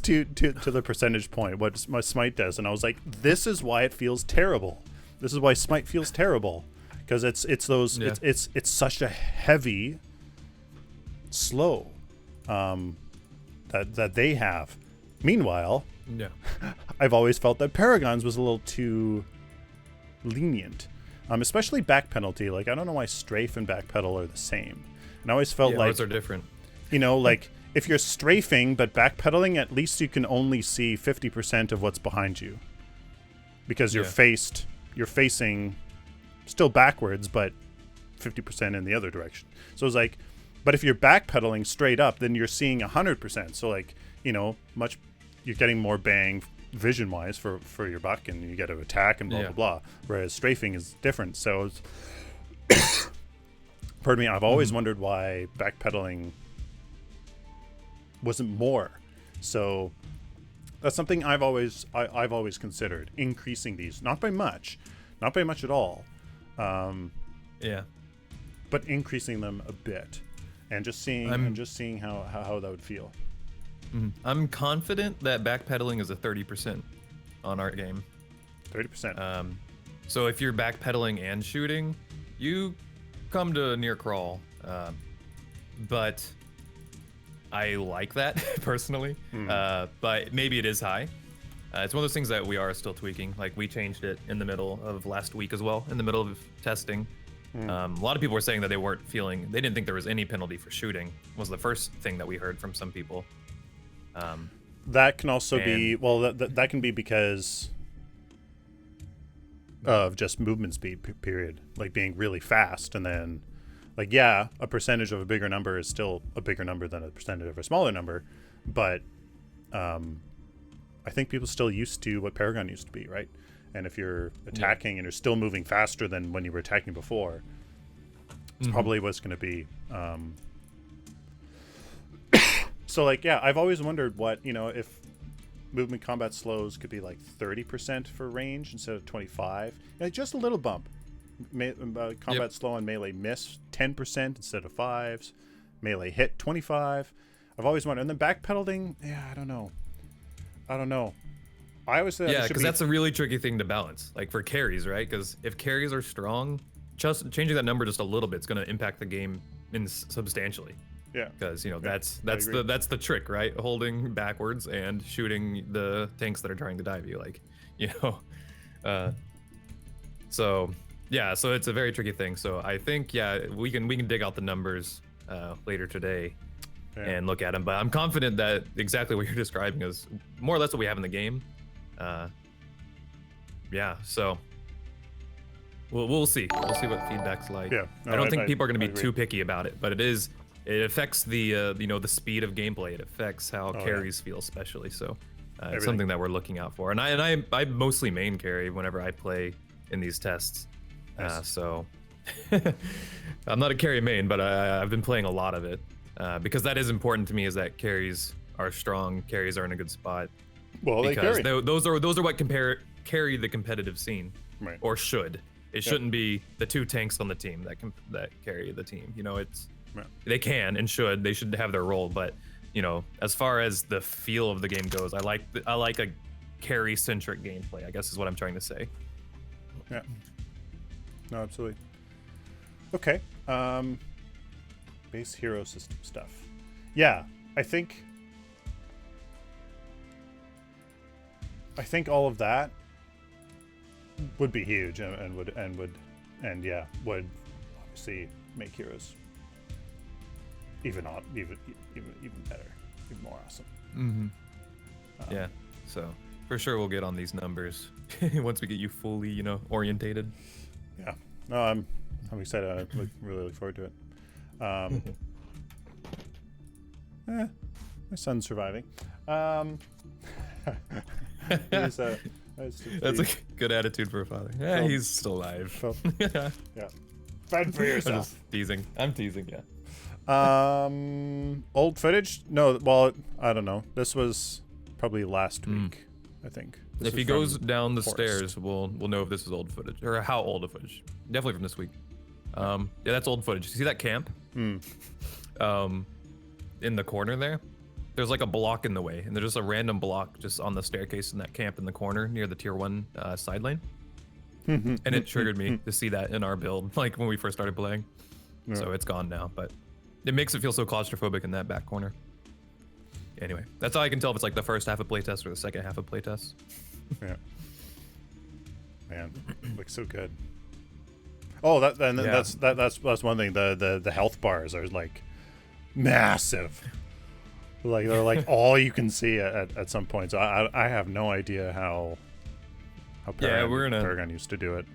to the percentage point what my Smite does. And I was like, this is why it feels terrible. This is why Smite feels terrible. Because it's such a heavy slow that they have. Meanwhile, I've always felt that Paragon's was a little too lenient, especially back penalty. Like I don't know why strafe and backpedal are the same, and I always felt like those are different. Like if you're strafing but backpedaling, at least you can only see 50% of what's behind you, because you're facing still backwards, but 50% in the other direction. So it's like, but if you're backpedaling straight up, then you're seeing 100%. So like, much you're getting more bang vision wise for your buck, and you get to attack and blah blah blah. Whereas strafing is different. So it's pardon me, I've always wondered why backpedaling wasn't more. So that's something I've always considered, increasing these, not by much at all, but increasing them a bit, and just seeing how that would feel. I'm confident that backpedaling is a 30% on our game. 30%. So if you're backpedaling and shooting, you come to near crawl. But I like that personally. But maybe it is high. It's one of those things that we are still tweaking. Like, we changed it in the middle of last week as well, in the middle of testing. A lot of people were saying that they didn't think there was any penalty for shooting, was the first thing that we heard from some people. That can also be, well, that can be because of just movement speed, period. Like being really fast, and then, like, yeah, a percentage of a bigger number is still a bigger number than a percentage of a smaller number, but I think people still used to what Paragon used to be, right? And if you're attacking and you're still moving faster than when you were attacking before, it's probably what's going to be. So, like, yeah, I've always wondered what, if movement combat slows could be like 30% for range instead of 25. Just a little bump. Combat slow and melee miss 10% instead of 5s. Melee hit 25. I've always wondered. And then backpedaling, I don't know. I always say because that's a really tricky thing to balance, like for carries, right? Because if carries are strong, just changing that number just a little bit is going to impact the game substantially. Yeah. Because that's the trick, right? Holding backwards and shooting the tanks that are trying to dive you, so it's a very tricky thing. So I think we can dig out the numbers later today and look at them. But I'm confident that exactly what you're describing is more or less what we have in the game. So we'll see. We'll see what feedback's like. Yeah, I don't think people are going to be too picky about it, but it affects the the speed of gameplay. It affects how carries feel, especially. So it's something that we're looking out for. And I mostly main carry whenever I play in these tests. Nice. So I'm not a carry main, but I've been playing a lot of it because that is important to me. Is that carries are strong, carries are in a good spot. Well, because those are what carry the competitive scene, right? Or should. It shouldn't be the two tanks on the team that carry the team. They can and should. They should have their role, but as far as the feel of the game goes, I like a carry-centric gameplay, I guess is what I'm trying to say. Yeah. No, absolutely. Okay. Base hero system stuff. Yeah, I think all of that would be huge and would obviously make heroes even better, even more awesome. So for sure we'll get on these numbers once we get you fully orientated. Yeah, no, I'm excited. I really look forward to it. My son's surviving. That's a good attitude for a father. Yeah, he's still alive. Yeah. Fend for yourself. I'm teasing, yeah. Old footage? No, well, I don't know. This was probably last week, I think. If he goes down the stairs, we'll know if this is old footage or how old a footage. Definitely from this week. That's old footage. You see that camp? In the corner there? There's like a block in the way, and there's just a random block just on the staircase in that camp in the corner near the tier 1 side lane. And it triggered me to see that in our build, like when we first started playing. Yeah. So it's gone now, but it makes it feel so claustrophobic in that back corner. Anyway, that's how I can tell if it's like the first half of playtest or the second half of playtest. Yeah. Man, looks so good. Oh, that's one thing. The health bars are like massive. Like they're like all you can see at some point. So I have no idea how Paragon used to do it.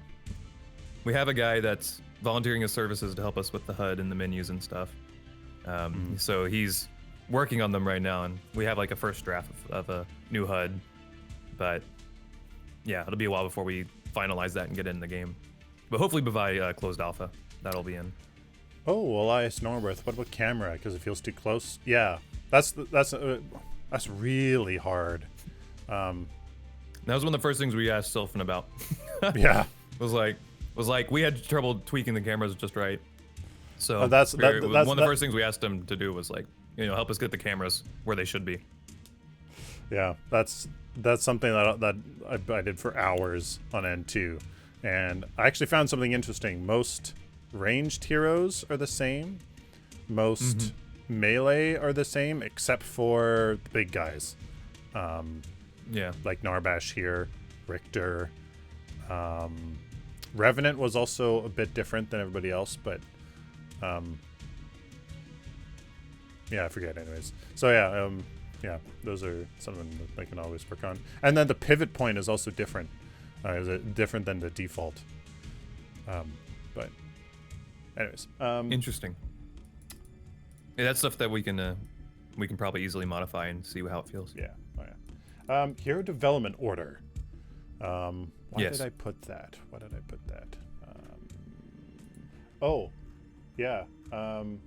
We have a guy that's volunteering his services to help us with the HUD and the menus and stuff. So he's working on them right now, and we have like a first draft of a new HUD, but yeah, it'll be a while before we finalize that and get it in the game. But hopefully by closed alpha, that'll be in. Oh, Elias Norworth. What about camera? Because it feels too close. Yeah, that's really hard. That was one of the first things we asked Sylphin about. Yeah, was like we had trouble tweaking the cameras just right. So that's one of the first things we asked him to do was like, help us get the cameras where they should be. Yeah, that's something that I did for hours on end too, and I actually found something interesting. Most ranged heroes are the same. Most melee are the same, except for the big guys. Yeah, like Narbash here, Richter. Revenant was also a bit different than everybody else, but yeah, I forget. Anyways, so yeah, those are something that they can always work on. And then the pivot point is also different. Is it different than the default? But anyways, interesting. Yeah, that's stuff that we can probably easily modify and see how it feels. Yeah. Oh yeah. Hero development order. Why did I put that? Why did I put that? Oh, yeah. Oh,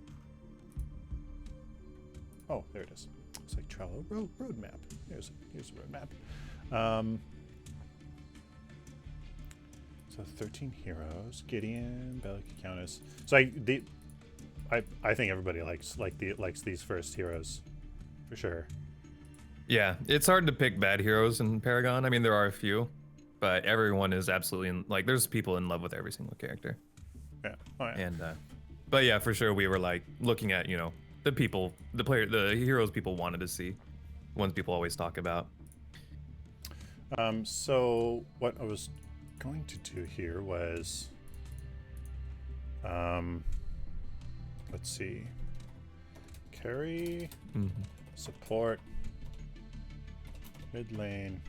there it is. It's like Trello roadmap. Here's a roadmap. So 13 heroes. Gideon, Bellic, Countess. So I think everybody likes these first heroes, for sure. Yeah, it's hard to pick bad heroes in Paragon. I mean, there are a few, but everyone is absolutely there's people in love with every single character. Yeah. Oh yeah. And but yeah, for sure we were like looking at the heroes people wanted to see, ones people always talk about. So what I was going to do here was, let's see, carry, support, mid lane,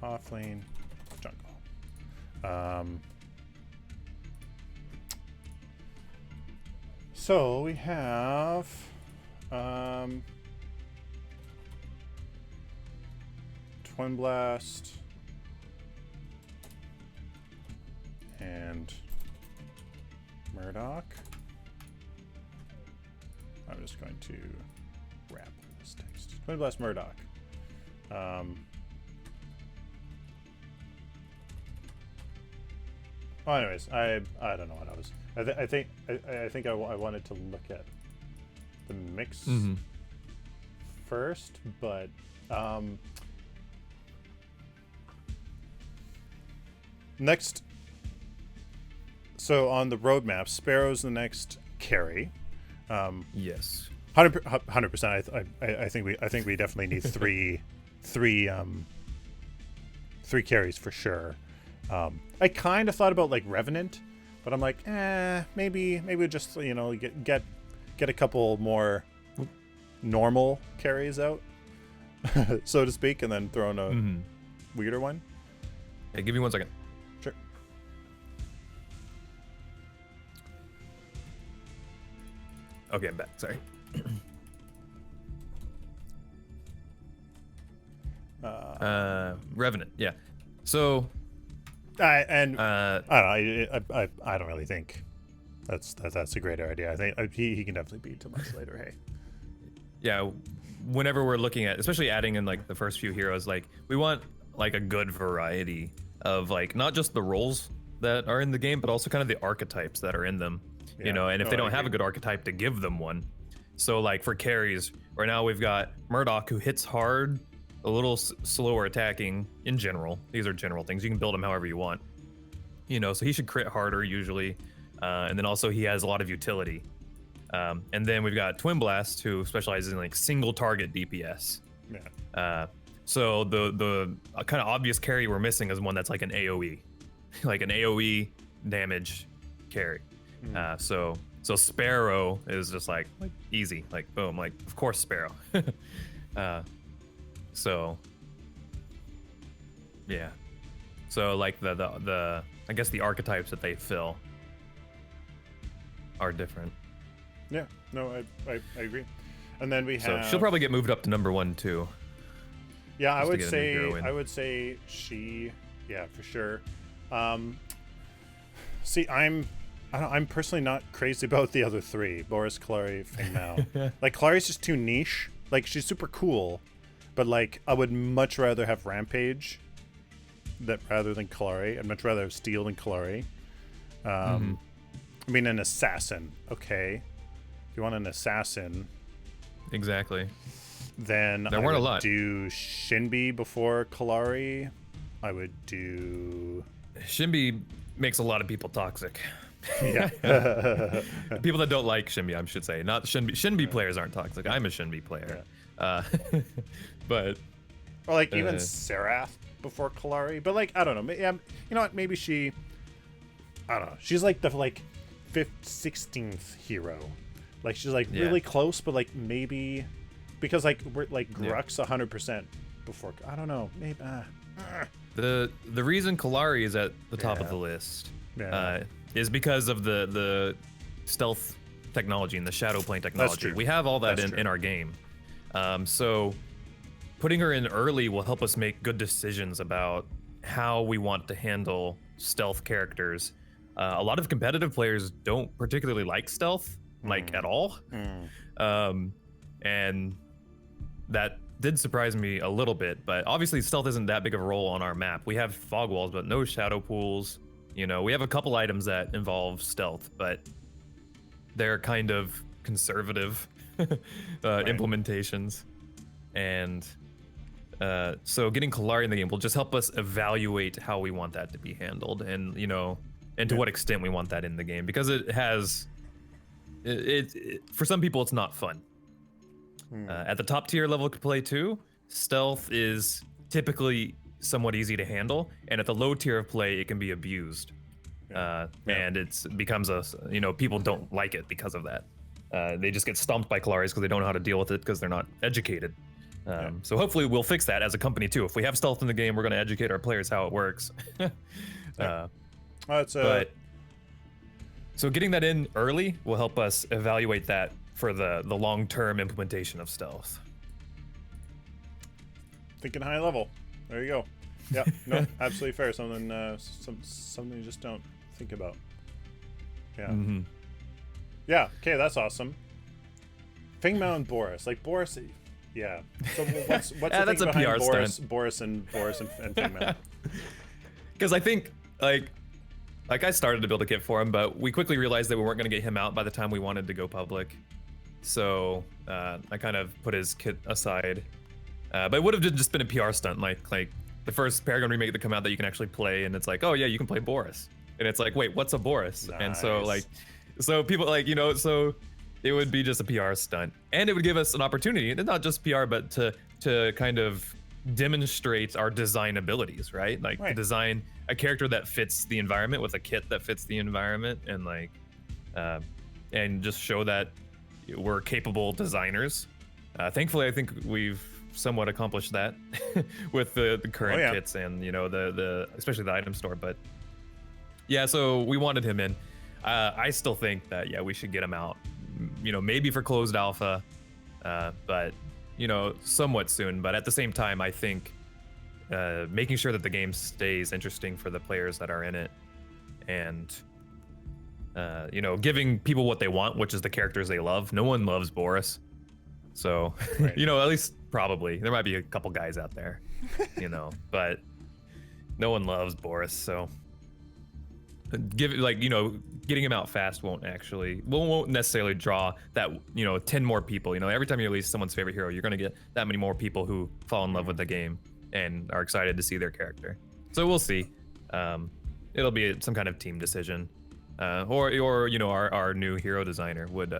off lane, jungle. So we have Twin Blast and Murdoch. I'm just going to wrap this text. Twin Blast Murdoch. Well, anyways, I don't know what I was. I think I wanted to look at the mix first, but next. So on the roadmap, Sparrow's the next carry. Yes. 100%. I think we definitely need three carries for sure. I kind of thought about like Revenant, but I'm like, maybe just get a couple more normal carries out, so to speak, and then throw in a weirder one. Hey, give me 1 second. Sure. Okay, I'm back. Sorry. Revenant. Yeah. So. I don't know. I don't really think that's a great idea. I think he can definitely be too much later. Hey. Yeah. Whenever we're looking at, especially adding in like the first few heroes, like we want like a good variety of like not just the roles that are in the game, but also kind of the archetypes that are in them. Yeah. And if they don't have a good archetype, to give them one. So like for carries, right now we've got Murdoch, who hits hard, a little slower attacking in general. These are general things. You can build him however you want. So he should crit harder usually. And then also he has a lot of utility. And then we've got Twin Blast, who specializes in like single target DPS. Yeah. So the kind of obvious carry we're missing is one that's like an AoE, like an AoE damage carry. So Sparrow is just like easy, like boom, like of course Sparrow. So yeah, so like the I guess the archetypes that they fill are different. Yeah, no, I agree. And then we have. So she'll probably get moved up to number 1 too. Yeah, I would say she. Yeah, for sure. See, I'm personally not crazy about the other 3: Boris, Kalari, Feng Mao. Like, Kalari's just too niche. Like, she's super cool, but like, I would much rather have Rampage rather than Kalari. I'd much rather have Steel than Kalari. I mean, an assassin. Okay, if you want an assassin, exactly. Then there weren't a lot. Do Shinbi before Kalari. I would do. Shinbi makes a lot of people toxic. Yeah. People that don't like Shinbi, I should say. Not Shinbi. Shinbi players aren't toxic. I'm a Shinbi player. Yeah. But. Or like even Serath before Kalari. But like, I don't know. You know what? Maybe she. I don't know. She's like the 5th, 16th hero. Like, she's like really close, but like maybe. Because like we're like Grux 100% before. I don't know. Maybe. The reason Kalari is at the top of the list is because of the stealth technology and the shadow plane technology. We have all that in our game. So putting her in early will help us make good decisions about how we want to handle stealth characters. A lot of competitive players don't particularly like stealth, like at all. And that did surprise me a little bit, but obviously stealth isn't that big of a role on our map. We have fog walls, but no shadow pools. You know, we have a couple items that involve stealth, but they're kind of conservative implementations. And so getting Kalari in the game will just help us evaluate how we want that to be handled, and and to what extent we want that in the game, because it has for some people it's not fun. At the top tier level play too, stealth is typically somewhat easy to handle, and at the low tier of play, it can be abused. And it becomes people don't like it because of that. They just get stomped by Kalaris because they don't know how to deal with it because they're not educated. So hopefully we'll fix that as a company too. If we have stealth in the game, we're going to educate our players how it works. So getting that in early will help us evaluate that for the long-term implementation of stealth. Thinking high level. There you go. Yeah, no, absolutely fair. Something you just don't think about. Yeah. Yeah. Okay, that's awesome. Feng Mao and Boris, like Boris. Yeah. So what's the that's thing a behind PR Boris and Feng Mao? Because I think like I started to build a kit for him, but we quickly realized that we weren't going to get him out by the time we wanted to go public. So I kind of put his kit aside. But it would have just been a PR stunt, like the first Paragon remake that come out that you can actually play, and it's like, oh yeah, you can play Boris, and it's like, wait, what's a Boris? Nice. And so people so it would be just a PR stunt, and it would give us an opportunity, and not just PR, but to kind of demonstrate our design abilities, right? To design a character that fits the environment with a kit that fits the environment, and and just show that we're capable designers. Thankfully, I think we've somewhat accomplished that with the current kits and the especially the item store. But yeah, so we wanted him in. I still think that we should get him out, maybe for closed alpha, but somewhat soon. But at the same time, I think making sure that the game stays interesting for the players that are in it, and giving people what they want, which is the characters they love. No one loves Boris, so at least probably there might be a couple guys out there, but no one loves Boris. So getting him out fast won't necessarily draw that 10 more people. Every time you release someone's favorite hero, you're gonna get that many more people who fall in love with the game and are excited to see their character. So we'll see. It'll be some kind of team decision. Or our new hero designer would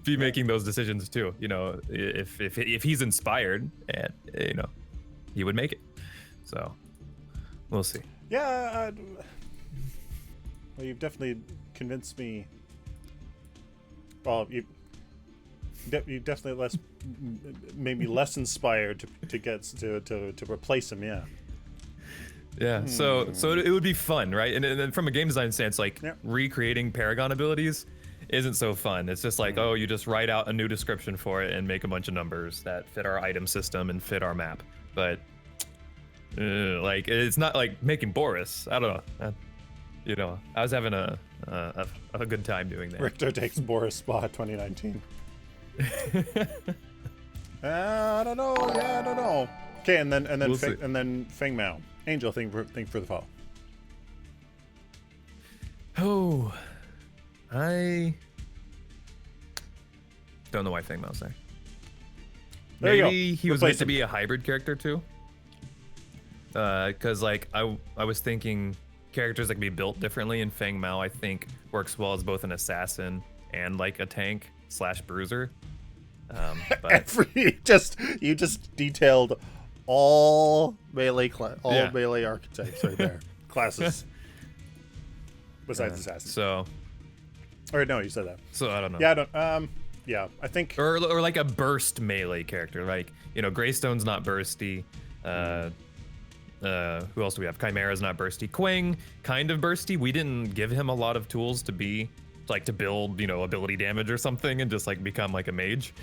be making those decisions too. If he's inspired, and he would make it. So we'll see. Yeah. Well, you've definitely convinced me. Well, you definitely made me less inspired to replace him. Yeah. Yeah, so it would be fun, right? And then from a game design stance, recreating Paragon abilities isn't so fun. It's just like, oh, you just write out a new description for it and make a bunch of numbers that fit our item system and fit our map. But like, it's not like making Boris. I don't know. You know, I was having a good time doing that. Richter takes Boris spot 2019. I don't know. Yeah, I don't know. Okay, and then Feng Mao. Angel, think for the fall. Oh, I don't know why Feng Mao's there. Maybe he was meant to be a hybrid character too. Because like I was thinking characters that can be built differently, and Feng Mao I think works well as both an assassin and like a tank / bruiser. But you just detailed all melee melee archetypes right there. Classes. Besides assassin. So. Or no, you said that. So I don't know. Yeah, I don't. Yeah, I think. Or like a burst melee character, like Greystone's not bursty. Who else do we have? Chimera's not bursty. Quang, kind of bursty. We didn't give him a lot of tools to build, ability damage or something and just like become like a mage.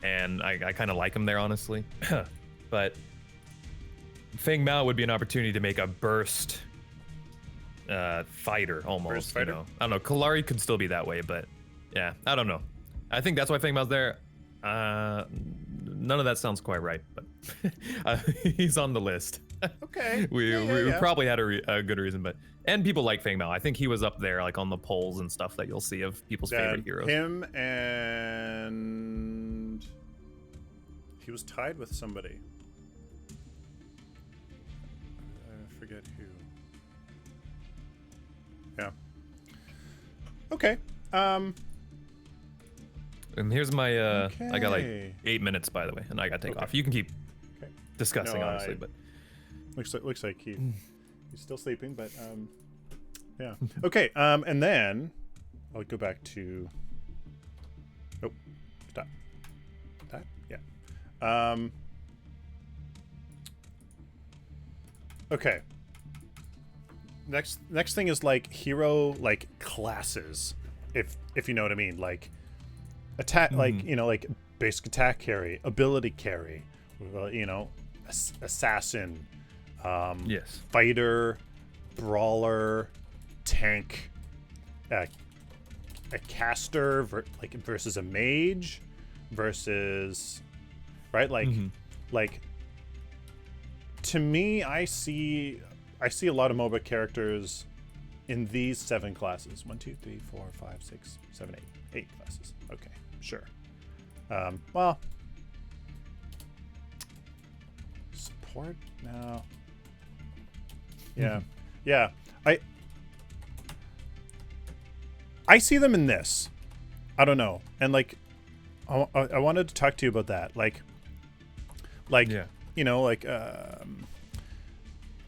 And I kind of like him there, honestly. But Feng Mao would be an opportunity to make a burst fighter almost. Burst fighter? I don't know. Kalari could still be that way, but yeah, I don't know. I think that's why Feng Mao's there. None of that sounds quite right, but he's on the list. Okay. we probably had a good reason, and people like Feng Mao. I think he was up there, like on the polls and stuff that you'll see of people's favorite heroes. Him and he was tied with somebody. I forget who. Yeah. Okay. And here's my I got like 8 minutes, by the way, and I gotta take off. You can keep discussing, honestly, but looks like he's still sleeping, but yeah. Okay, and then I'll go back to stop. That? Yeah. Okay. Next thing is like hero like classes, if you know what I mean, like attack, like like basic attack carry, ability carry, assassin, yes, fighter, brawler, tank, a caster versus a mage, versus like to me, I see a lot of MOBA characters in these 7 classes. 1, 2, 3, 4, 5, 6, 7, 8 classes. Okay, sure. Well, support now. Yeah, yeah. I see them in this. I don't know, and like, I wanted to talk to you about that.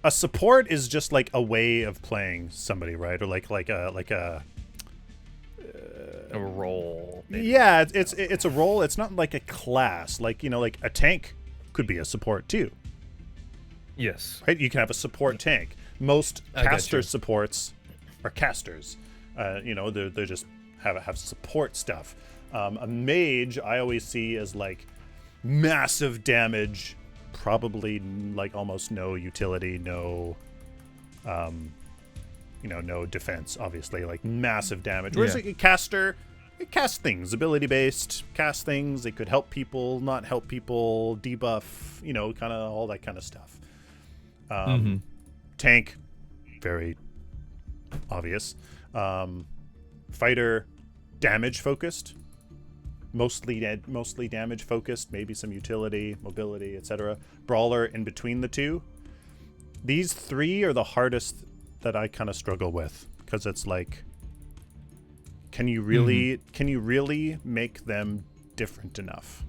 A support is just like a way of playing somebody, right? Or like a role. Maybe. Yeah, it's a role. It's not like a class. Like like a tank could be a support too. Yes. Right. You can have a support tank. Most caster supports are casters. They just have support stuff. A mage I always see as like massive damage. Probably like almost no utility, no no defense, obviously, like massive damage. Whereas a caster, it casts things, ability based, cast things. It could help people, not help people, debuff, kind of all that kind of stuff. Tank, very obvious. Fighter, damage focused. Mostly damage focused, maybe some utility, mobility, etc. Brawler in between the two. These 3 are the hardest that I kind of struggle with, because it's like, can you really make them different enough?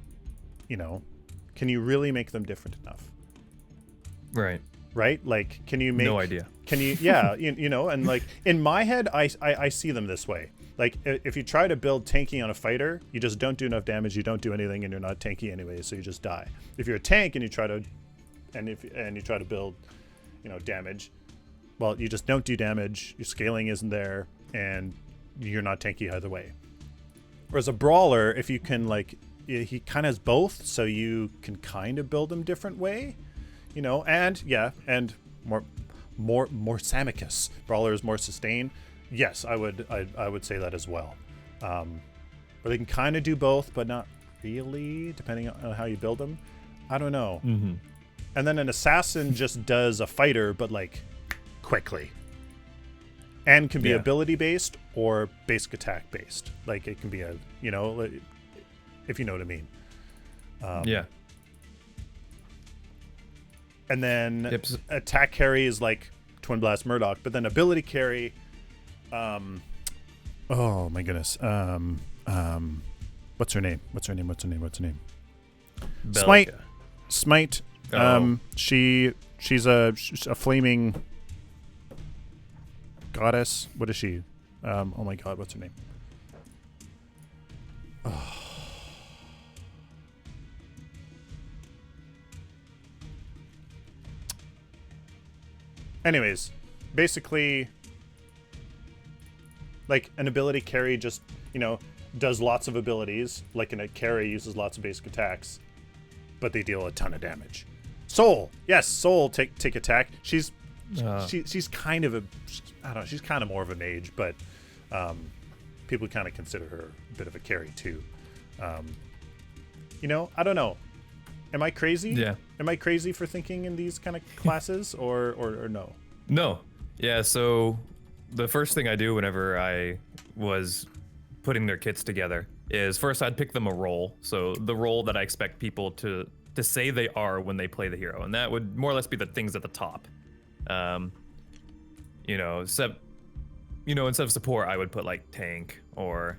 Can you really make them different enough? Right? Like, can you make? No idea. Can you? Yeah, and like in my head, I see them this way. Like, if you try to build tanky on a fighter, you just don't do enough damage, you don't do anything, and you're not tanky anyway, so you just die. If you're a tank and you try to build, damage, well, you just don't do damage, your scaling isn't there, and you're not tanky either way. Whereas a brawler, if you can like, he kind of has both, so you can kind of build him different way, you know. And yeah, and more Samicus. Brawler is more sustain. Yes, I would say that as well. But they can kind of do both, but not really, depending on how you build them. I don't know. Mm-hmm. And then an assassin just does a fighter, but like quickly. And can be ability based or basic attack based. Like it can be a, you know, if you know what I mean. Yeah. And then attack carry is like Twin Blast Murdoch, but then ability carry, oh my goodness. What's her name? Bellica. Smite. She's a flaming goddess. What is she? Oh my god, what's her name? Oh. Anyways, basically, like an ability carry just, you know, does lots of abilities. Like a carry uses lots of basic attacks, but they deal a ton of damage. Soul, yes, Soul take attack. She's kind of I don't know, she's kind of more of a mage, but people kind of consider her a bit of a carry too. You know, I don't know. Am I crazy? Yeah. Am I crazy for thinking in these kind of classes or no? No. Yeah, so the first thing I do whenever I was putting their kits together is first I'd pick them a role. So the role that I expect people to say they are when they play the hero. And that would more or less be the things at the top. You know, instead of support, I would put like tank or,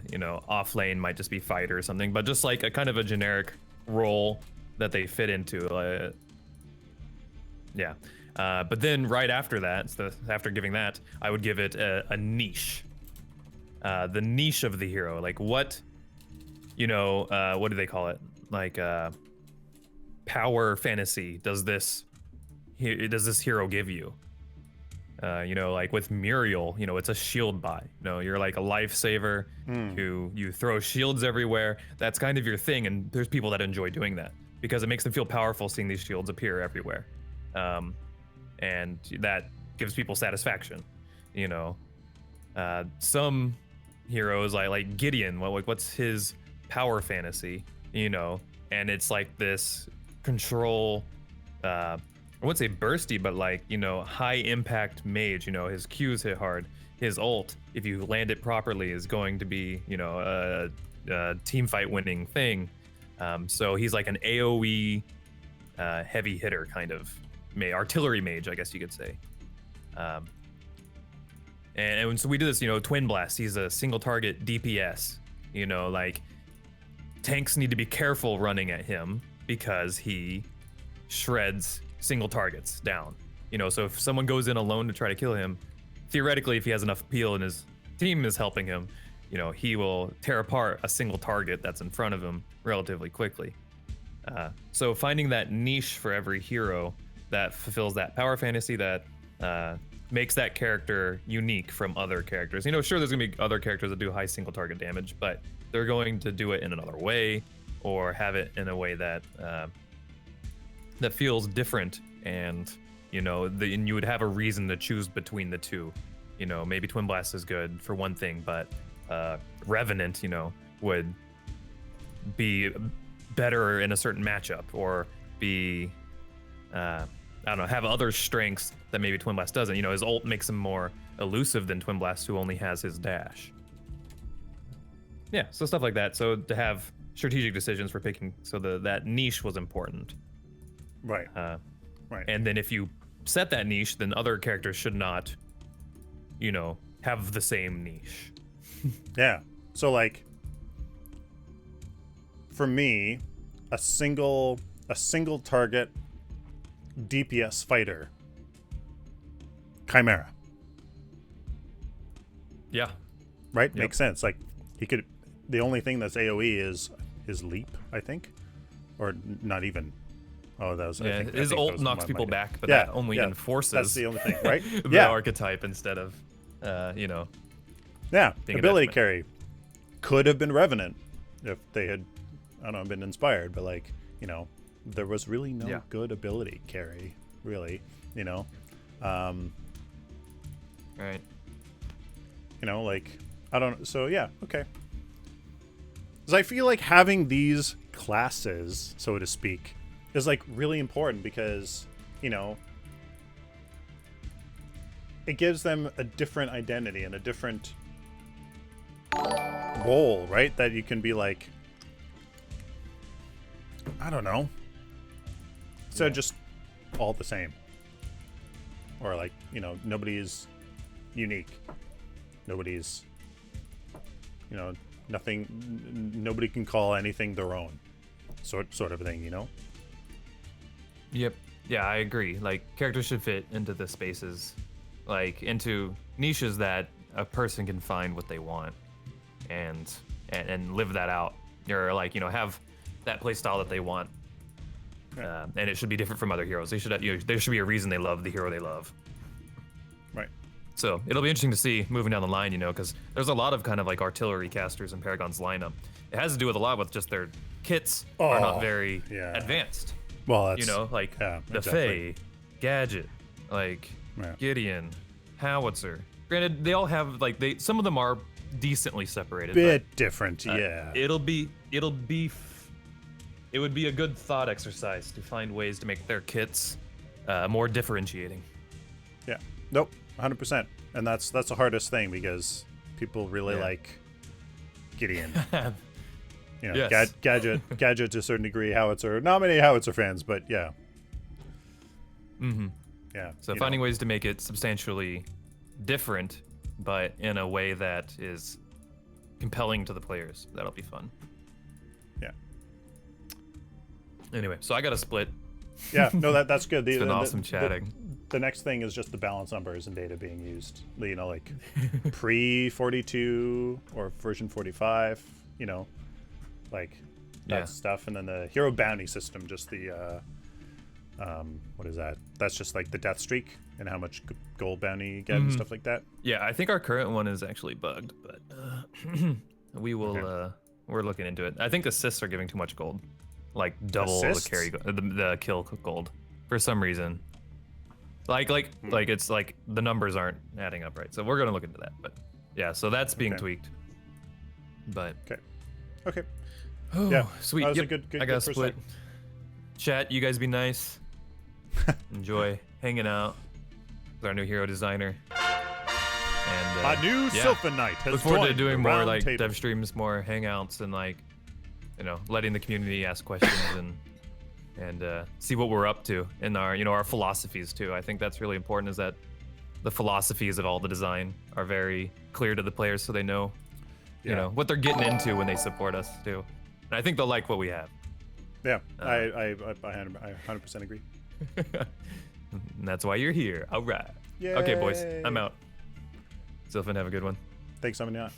you know, off lane might just be fighter or something, but just like a kind of a generic role that they fit into. Yeah. But then right after that, after giving that, I would give it a niche. The niche of the hero, like what, you know, what do they call it? Like power fantasy does this hero give you? You know, like with Muriel, you know, it's a shield buy. You know, you're like a lifesaver who you throw shields everywhere. That's kind of your thing, and there's people that enjoy doing that because it makes them feel powerful seeing these shields appear everywhere. And that gives people satisfaction, you know. Some heroes like Gideon, what's his power fantasy, you know, and it's like this control, I wouldn't say bursty, but like, you know, high impact mage, you know, his Qs hit hard. His ult, if you land it properly, is going to be, you know, a team fight winning thing. So he's like an AoE heavy hitter kind of artillery mage, I guess you could say. And so we do this, you know, Twin Blast, he's a single target DPS, you know, like tanks need to be careful running at him because he shreds single targets down, you know. So if someone goes in alone to try to kill him, theoretically, if he has enough peel and his team is helping him, you know, he will tear apart a single target that's in front of him relatively quickly. So finding that niche for every hero that fulfills that power fantasy, that makes that character unique from other characters. You know, sure, there's gonna be other characters that do high single target damage, but they're going to do it in another way or have it in a way that that feels different, and you know, and you would have a reason to choose between the two. You know, maybe Twin Blast is good for one thing, but Revenant, you know, would be better in a certain matchup, or be I don't know, have other strengths that maybe Twin Blast doesn't. You know, his ult makes him more elusive than Twin Blast, who only has his dash. Yeah, so stuff like that. So to have strategic decisions for picking, so that niche was important. Right. Right. And then if you set that niche, then other characters should not, you know, have the same niche. Yeah. So like, for me, a single target DPS fighter, Chimera. Yeah. Right? Yep. Makes sense. Like, the only thing that's AoE is his leap, I think. Or not even. Oh, that was, yeah, his ult knocks people back, but yeah, that only enforces that's the only thing, right? the archetype instead of, you know, Yeah, being ability carry could have been Revenant if they had, I don't know, been inspired, but like, you know, there was really no good ability carry, really, you know. Right. You know, like, I don't, so yeah, okay. Because I feel like having these classes, so to speak, is like really important because, you know, it gives them a different identity and a different role, right? That you can be like, I don't know, instead of just all the same, or like, you know, nobody's unique, nobody's, you know, nobody can call anything their own, sort of thing, you know. Yep. Yeah, I agree. Like, characters should fit into the spaces, like into niches that a person can find what they want, and live that out, or like, you know, have that play style that they want. And it should be different from other heroes. They should, you know, there should be a reason they love the hero they love. Right. So it'll be interesting to see moving down the line, you know, because there's a lot of kind of like artillery casters in Paragon's lineup. It has to do with a lot with just their kits are not very advanced. Well, that's, you know, like the Fae, Gadget, like Gideon, Howitzer. Granted, they all have like some of them are decently separated. Bit different, yeah. It would be a good thought exercise to find ways to make their kits more differentiating. Yeah. Nope. 100%. And that's the hardest thing because people really like Gideon. You know, Gadget to a certain degree, Howitzer. Not many Howitzer fans, but yeah. Mm-hmm. Yeah. So finding ways to make it substantially different, but in a way that is compelling to the players. That'll be fun. Yeah. Anyway, so I got a split. Yeah, no, that's good. It's been awesome chatting. The next thing is just the balance numbers and data being used. You know, like pre-42 or version 45, you know, like that stuff. And then the hero bounty system, just the, what is that? That's just like the death streak and how much gold bounty you get and stuff like that. Yeah, I think our current one is actually bugged, but we will, we're looking into it. I think assists are giving too much gold. Like double assists? the carry, the kill gold for some reason. Like it's like the numbers aren't adding up right. So we're gonna look into that. But yeah, so that's being tweaked. But okay. Oh, yeah, sweet. That was yep. a good I got first split. Chat, you guys be nice. Enjoy hanging out with our new hero designer. And a new Sylphin Knight has look forward to joined doing the more round like table. dev streams, more hangouts, and like, you know, letting the community ask questions and see what we're up to in our, you know, our philosophies too. I think that's really important, is that the philosophies of all the design are very clear to the players, so they know, you know, what they're getting into when they support us too. And I think they'll like what we have. Yeah, I 100% agree. And that's why you're here. All right. Yay. Okay, boys, I'm out. Sylphin, have a good one. Thanks, Amanya.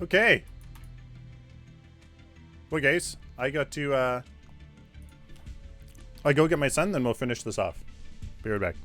Okay. Well, guys, I got to, I go get my son, then we'll finish this off. Be right back.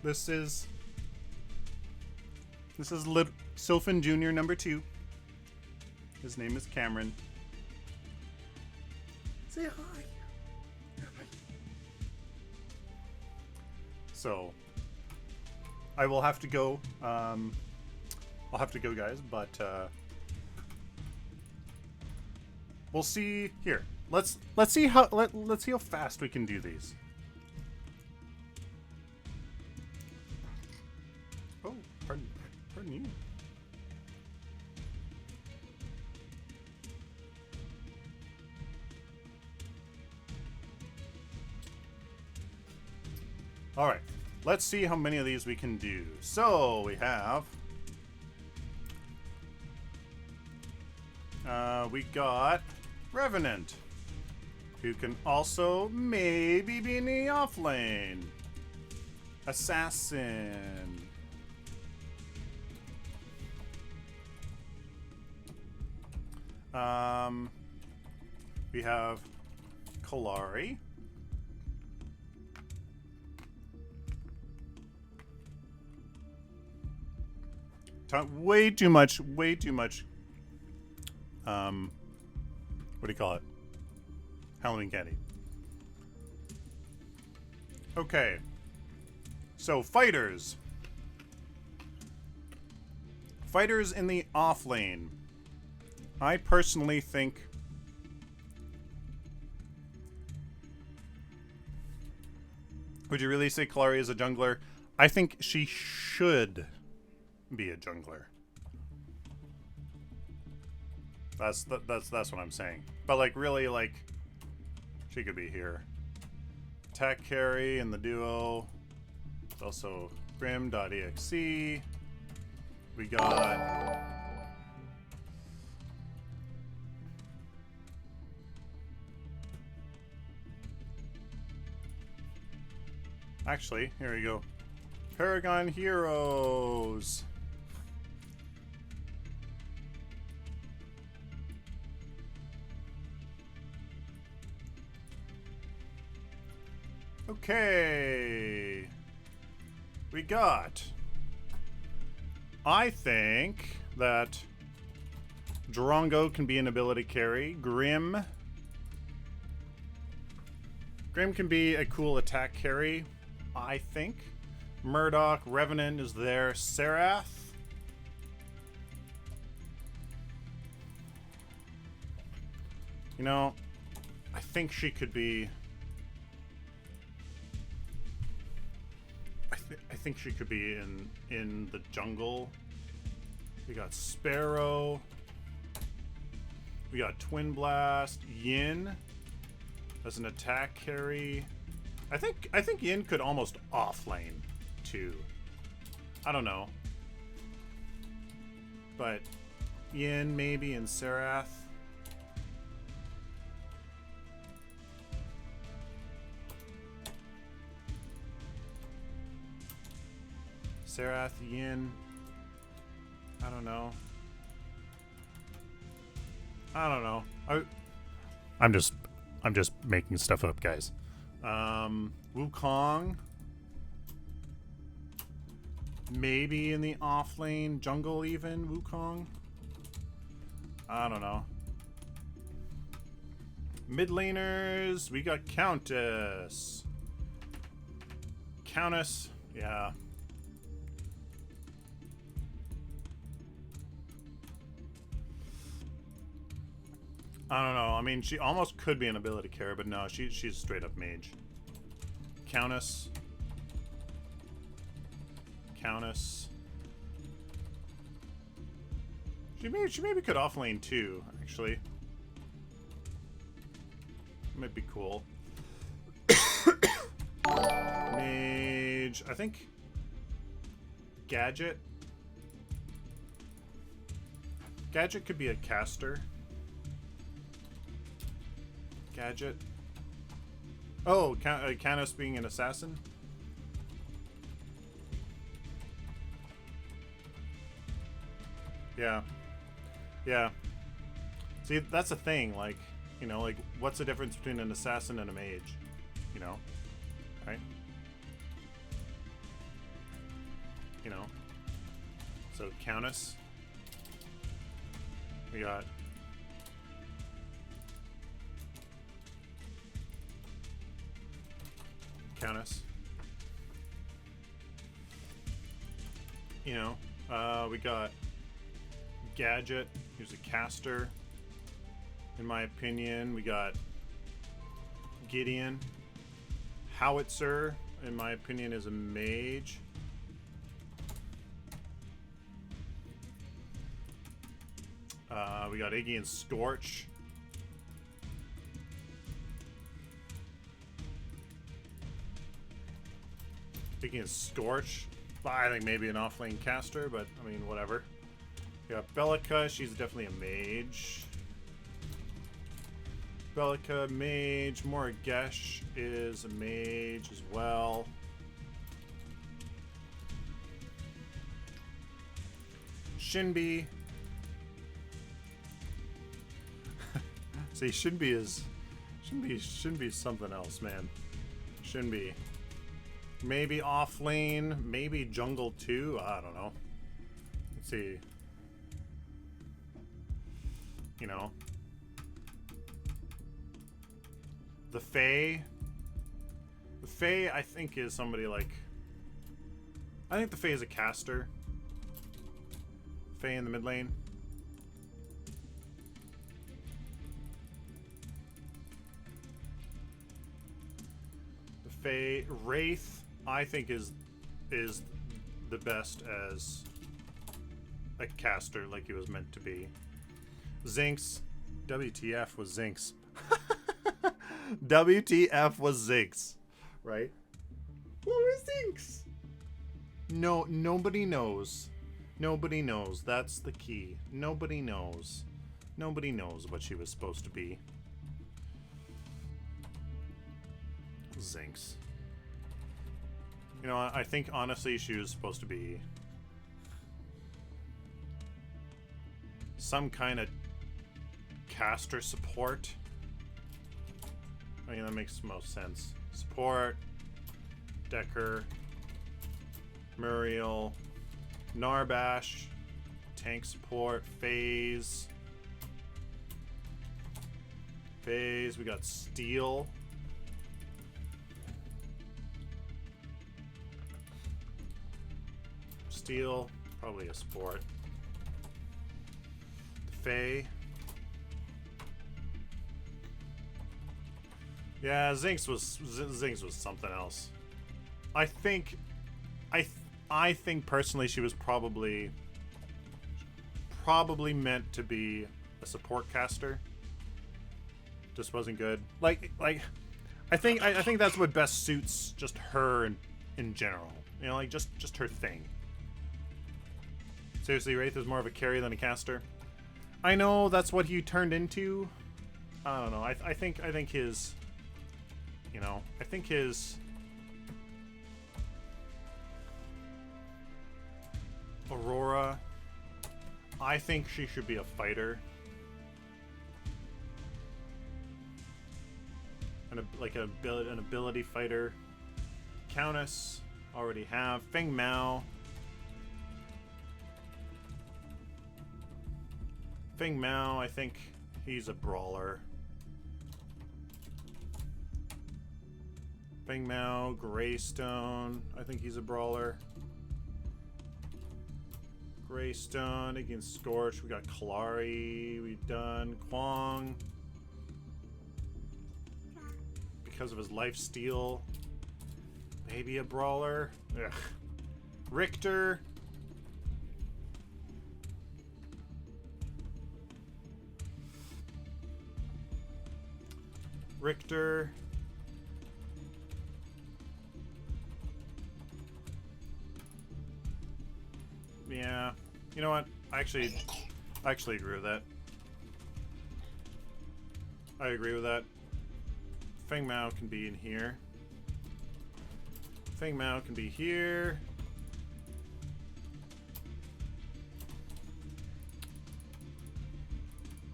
This is Sylphin Jr. number 2. His name is Cameron. Say hi. So, I will have to go. I'll have to go, guys. But we'll see here. Let's see how let's see how fast we can do these. Oh, pardon you. All right, let's see how many of these we can do. So we have, we got Revenant, who can also maybe be in the off lane. Assassin. We have Kalari. Way too much. What do you call it? Halloween candy. Okay. So, fighters. Fighters in the off lane. I personally think would you really say Kalari is a jungler? I think she should be a jungler. That's what I'm saying. But like really, like she could be here. Attack carry in the duo. It's also Grim.exe. We got actually, here we go. Paragon Heroes. Okay. We got. I think that Drongo can be an ability carry. Grim can be a cool attack carry, I think. Murdoch, Revenant is there. Serath. You know, I think she could be. I think she could be in the jungle. We got Sparrow. We got Twin Blast. Yin as an attack carry. I think Yin could almost offlane too. I don't know. But Yin maybe and Serath. Serath, Yin. I don't know. I'm just making stuff up, guys. Wukong. Maybe in the off lane jungle even Wukong. I don't know. Mid laners, we got Countess. Yeah. I don't know. I mean, she almost could be an ability carry, but no, she's straight up mage. Countess. She maybe could offlane too, actually. Might be cool. Mage. I think Gadget. Gadget could be a caster. Gadget. Oh, Canis being an assassin? Yeah. Yeah. See, that's a thing, like, you know, like, what's the difference between an assassin and a mage? You know? Right? you know. So Countess. We got Countess. You know, we got Gadget, who's a caster, in my opinion. We got Gideon. Howitzer, in my opinion, is a mage. We got Iggy and Scorch. Iggy and Scorch. I think maybe an off-lane caster, but I mean, whatever. We got Bellica. She's definitely a mage. Bellica, mage. Moragesh is a mage as well. Shinbi. See, Shinbi is something else, man. Shinbi. Maybe off lane, maybe jungle too. I don't know. Let's see. You know. The Fae. The Fae, I think, is somebody like... I think the Fae is a caster. Fae in the mid lane. The Fae. Wraith, I think, is the best as a caster, like he was meant to be. Zinx. WTF was Zinx. WTF was Zinx. Right? What was Zinx? No, nobody knows. Nobody knows. That's the key. Nobody knows. Nobody knows what she was supposed to be. Zinx. You know, I think honestly she was supposed to be some kind of caster support. I mean, that makes most sense. Support, Decker, Muriel, Narbash, tank support, Phase. Phase, we got Steel. Steel, probably a support. Faye. Yeah, Zinx was something else. I think personally she was probably meant to be a support caster. Just wasn't good. Like I think that's what best suits just her in general. You know, like just her thing. Seriously, Wraith is more of a carry than a caster. I know that's what he turned into. I don't know. I think his, you know, I think his Aurora, I think she should be a fighter. An ability fighter. Countess, already have. Feng Mao. Feng Mao, I think he's a brawler. Feng Mao, Greystone, I think he's a brawler. Greystone against Scorch. We got Kalari. We've done Kwong. Because of his lifesteal. Maybe a brawler. Ugh. Richter. Richter. Yeah. You know what? I actually agree with that. I agree with that. Feng Mao can be in here. Feng Mao can be here.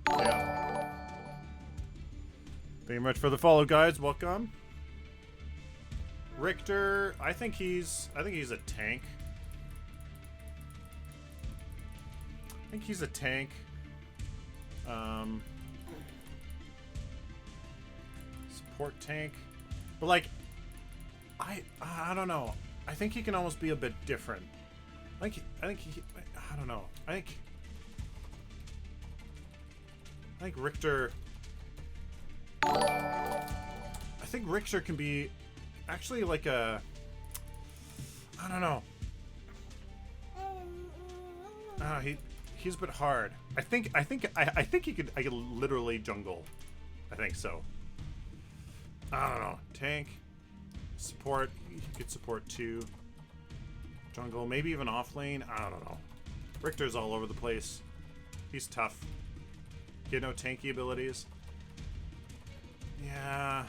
Yeah. Thank you much for the follow, guys. Welcome. Richter, I think he's a tank. I think he's a tank. Support tank. But like, I don't know. I think he can almost be a bit different. I think he, I don't know. I think Richter. I think Richter can be actually like a. I don't know. He's a bit hard. I think he could. I could literally jungle. I think so. I don't know. Tank, support. He could support too. Jungle, maybe even off lane. I don't know. Richter's all over the place. He's tough. He had no tanky abilities. Yeah.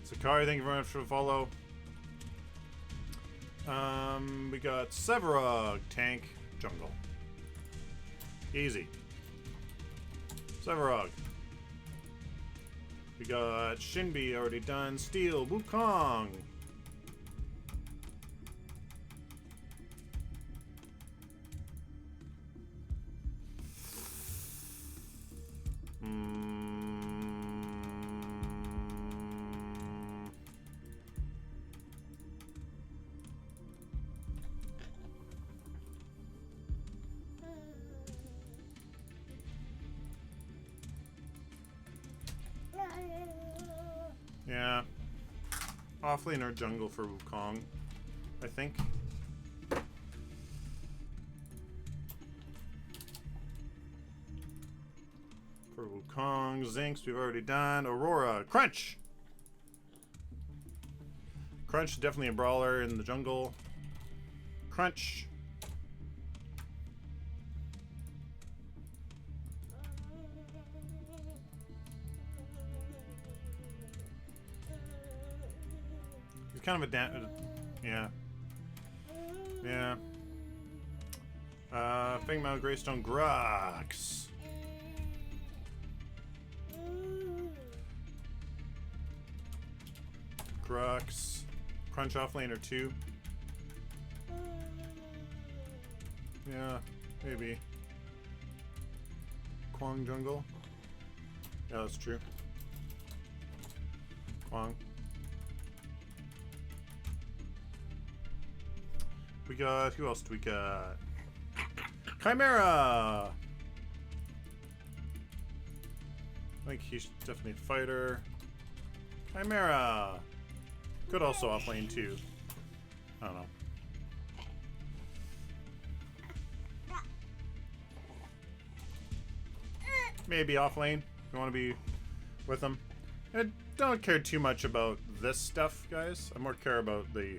Sakari, thank you very much for the follow. We got Severog, tank, jungle. Easy. Severog. We got Shinbi already done. Steel, Wukong. Yeah. Offlane or jungle for Wukong, I think. For Wukong, Zinx we've already done. Aurora, Crunch! Crunch, definitely a brawler in the jungle. Crunch. Kind of a yeah. Fangmao, Greystone, Grux. Grux. Crunch offlaner 2. Yeah, maybe. Kwang jungle. Yeah, that's true. Kwang. We got, who else do we got? Chimera! I think he's definitely a fighter. Chimera! Could also offlane too. I don't know. Maybe offlane, if you want to be with him. I don't care too much about this stuff, guys. I more care about the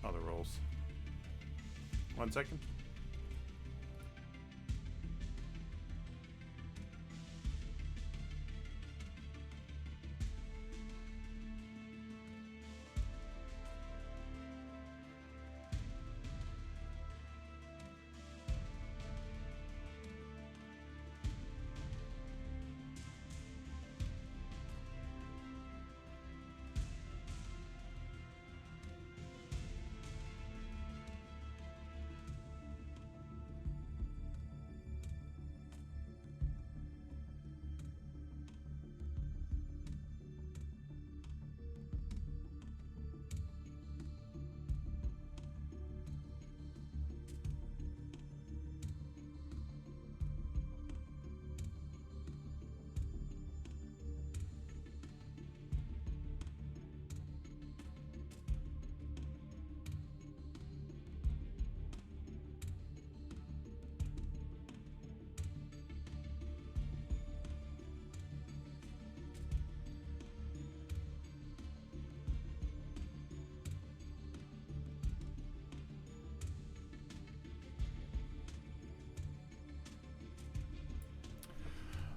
other roles. 1 second.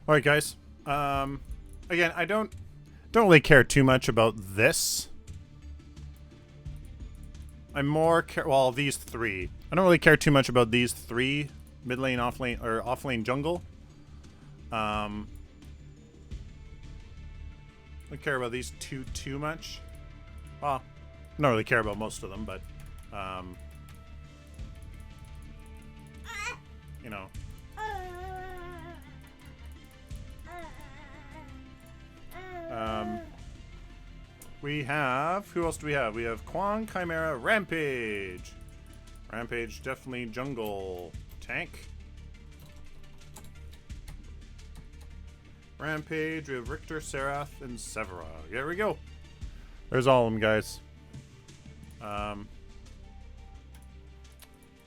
All right, guys. Again, I don't really care too much about this. I'm more well, these three. I don't really care too much about these three: mid lane, off lane, or off lane jungle. don't care about these two too much. Well, I don't really care about most of them, but you know. We have, who else do we have? We have Kwang, Chimera, Rampage. Rampage, definitely jungle. Tank. Rampage, we have Richter, Serath, and Severa. There we go. There's all of them, guys. I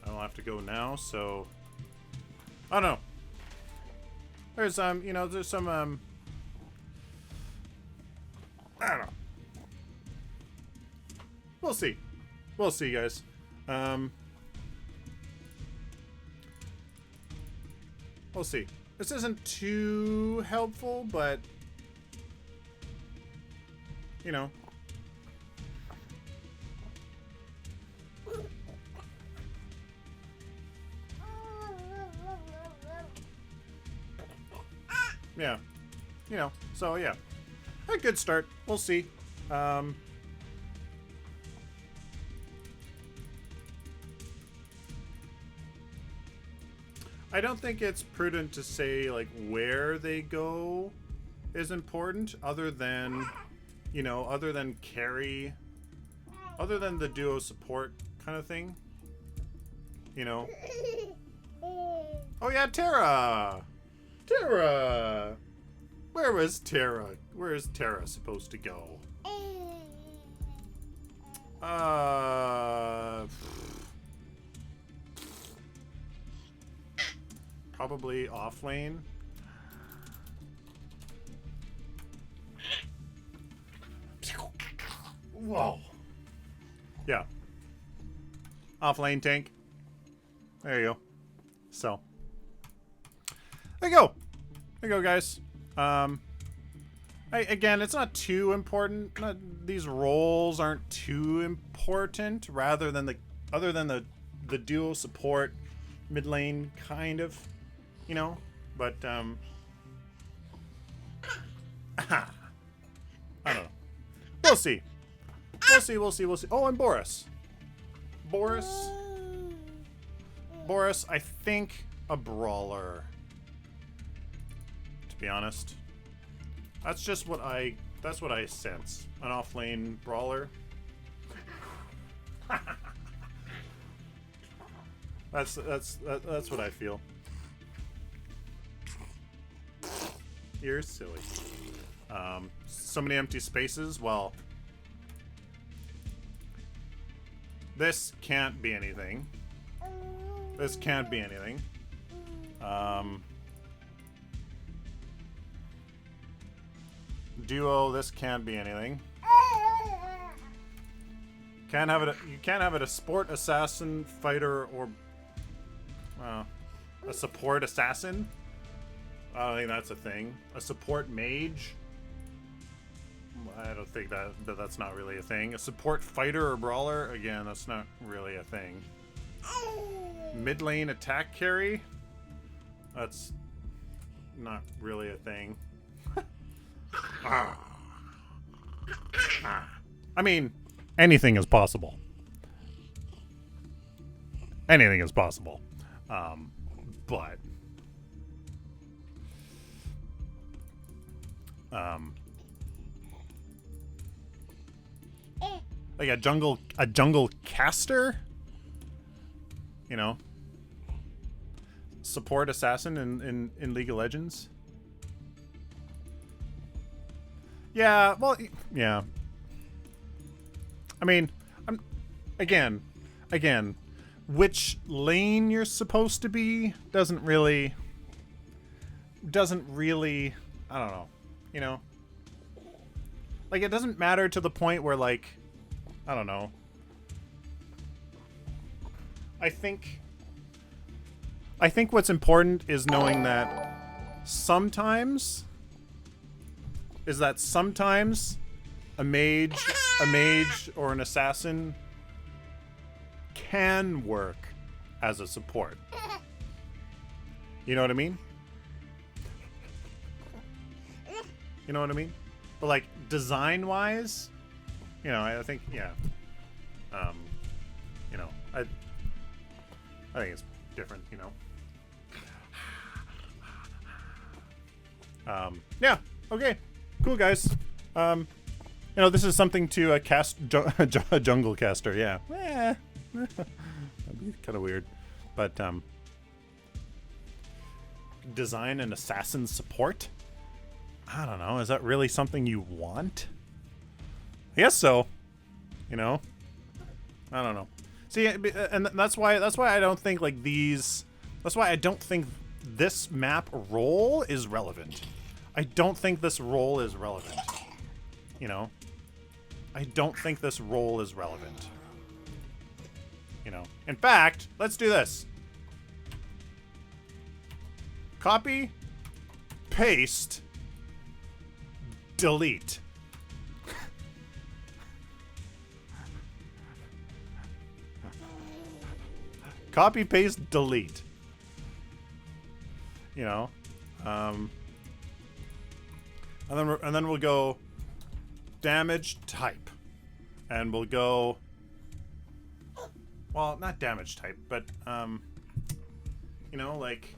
don't have to go now, so... Oh, no. There's, you know, there's some, I don't know. We'll see. We'll see, guys. We'll see. This isn't too helpful, but you know. Yeah. You know, so yeah. A good start. We'll see. I don't think it's prudent to say, like, where they go is important, other than, you know, other than carry, other than the duo support kind of thing. You know? Oh, yeah, Terra! Terra! Where was Terra? Where is Terra supposed to go? Probably off lane. Whoa. Yeah. Off lane tank. There you go. So. There you go. There you go, guys. Again, it's not too important. These roles aren't too important. Rather than other than the duo support mid lane kind of. You know, but I don't know. We'll see. We'll see. We'll see. We'll see. Oh, and Boris. Boris, I think a brawler. To be honest, that's just what I sense. An off lane brawler. That's what I feel. You're silly. So many empty spaces. Well, this can't be anything. This can't be anything. Duo, this can't be anything. Can't have it. You can't have it a sport assassin fighter or a support assassin. I don't think that's a thing. A support mage? I don't think that's not really a thing. A support fighter or brawler? Again, that's not really a thing. Mid lane attack carry? That's not really a thing. I mean, anything is possible. Anything is possible. But like a jungle caster, you know, support assassin in League of Legends. Yeah, well, yeah. I mean, again, which lane you're supposed to be doesn't really, I don't know, you know? Like, it doesn't matter to the point where, like, I don't know. I think what's important is knowing that sometimes a mage or an assassin can work as a support. You know what I mean? You know what I mean? But like design wise, you know, I think, yeah. You know, I think it's different, you know. Yeah. Okay. Cool, guys. You know, this is something to cast jungle caster. Yeah. That'd be kind of weird, but design an assassin support. I don't know. Is that really something you want? I guess so. You know. I don't know. See, and that's why I don't think like these. That's why I don't think this map role is relevant. I don't think this role is relevant. You know? I don't think this role is relevant. You know? In fact, let's do this. Copy, paste, delete. Copy, paste, delete. You know? And then we'll go damage type, and we'll go, well, not damage type, but you know, like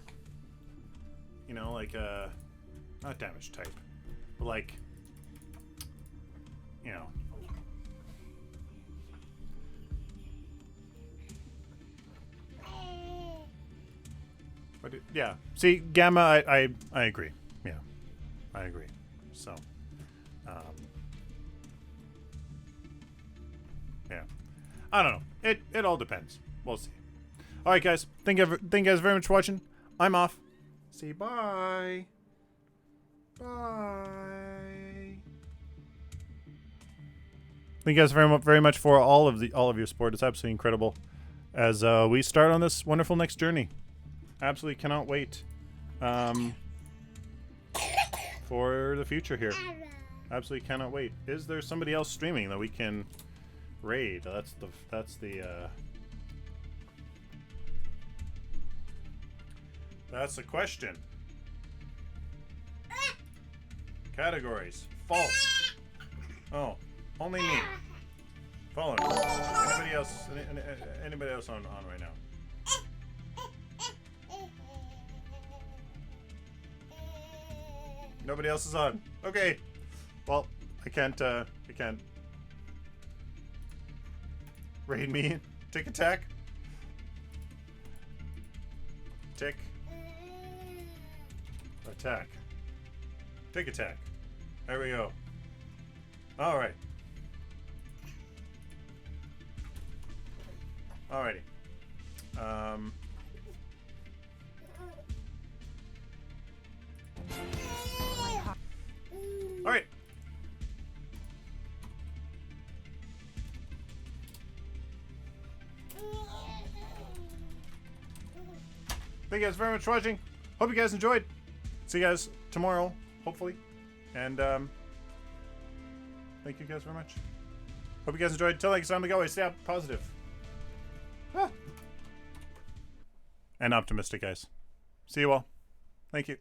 not damage type, but like, you know, but yeah. See, gamma, I agree. Yeah, I agree. So, yeah, I don't know. It all depends. We'll see. All right, guys. Thank you guys very much for watching. I'm off. See you. Bye. Bye. Thank you guys very much for all of your support. It's absolutely incredible as we start on this wonderful next journey. Absolutely cannot wait for the future here. Absolutely cannot wait. Is there somebody else streaming that we can raid? That's the question. Categories. False. Oh, only me. Following. Anybody else? Anybody else on right now? Nobody else is on. Okay. Well, I can't raid me. Tick attack. Tick. Attack. Tick attack. There we go. Alright. Alrighty. Alright. Thank you guys very much for watching. Hope you guys enjoyed. See you guys tomorrow, hopefully. And thank you guys very much. Hope you guys enjoyed. Till next time, like always, stay positive. And optimistic, guys. See you all. Thank you.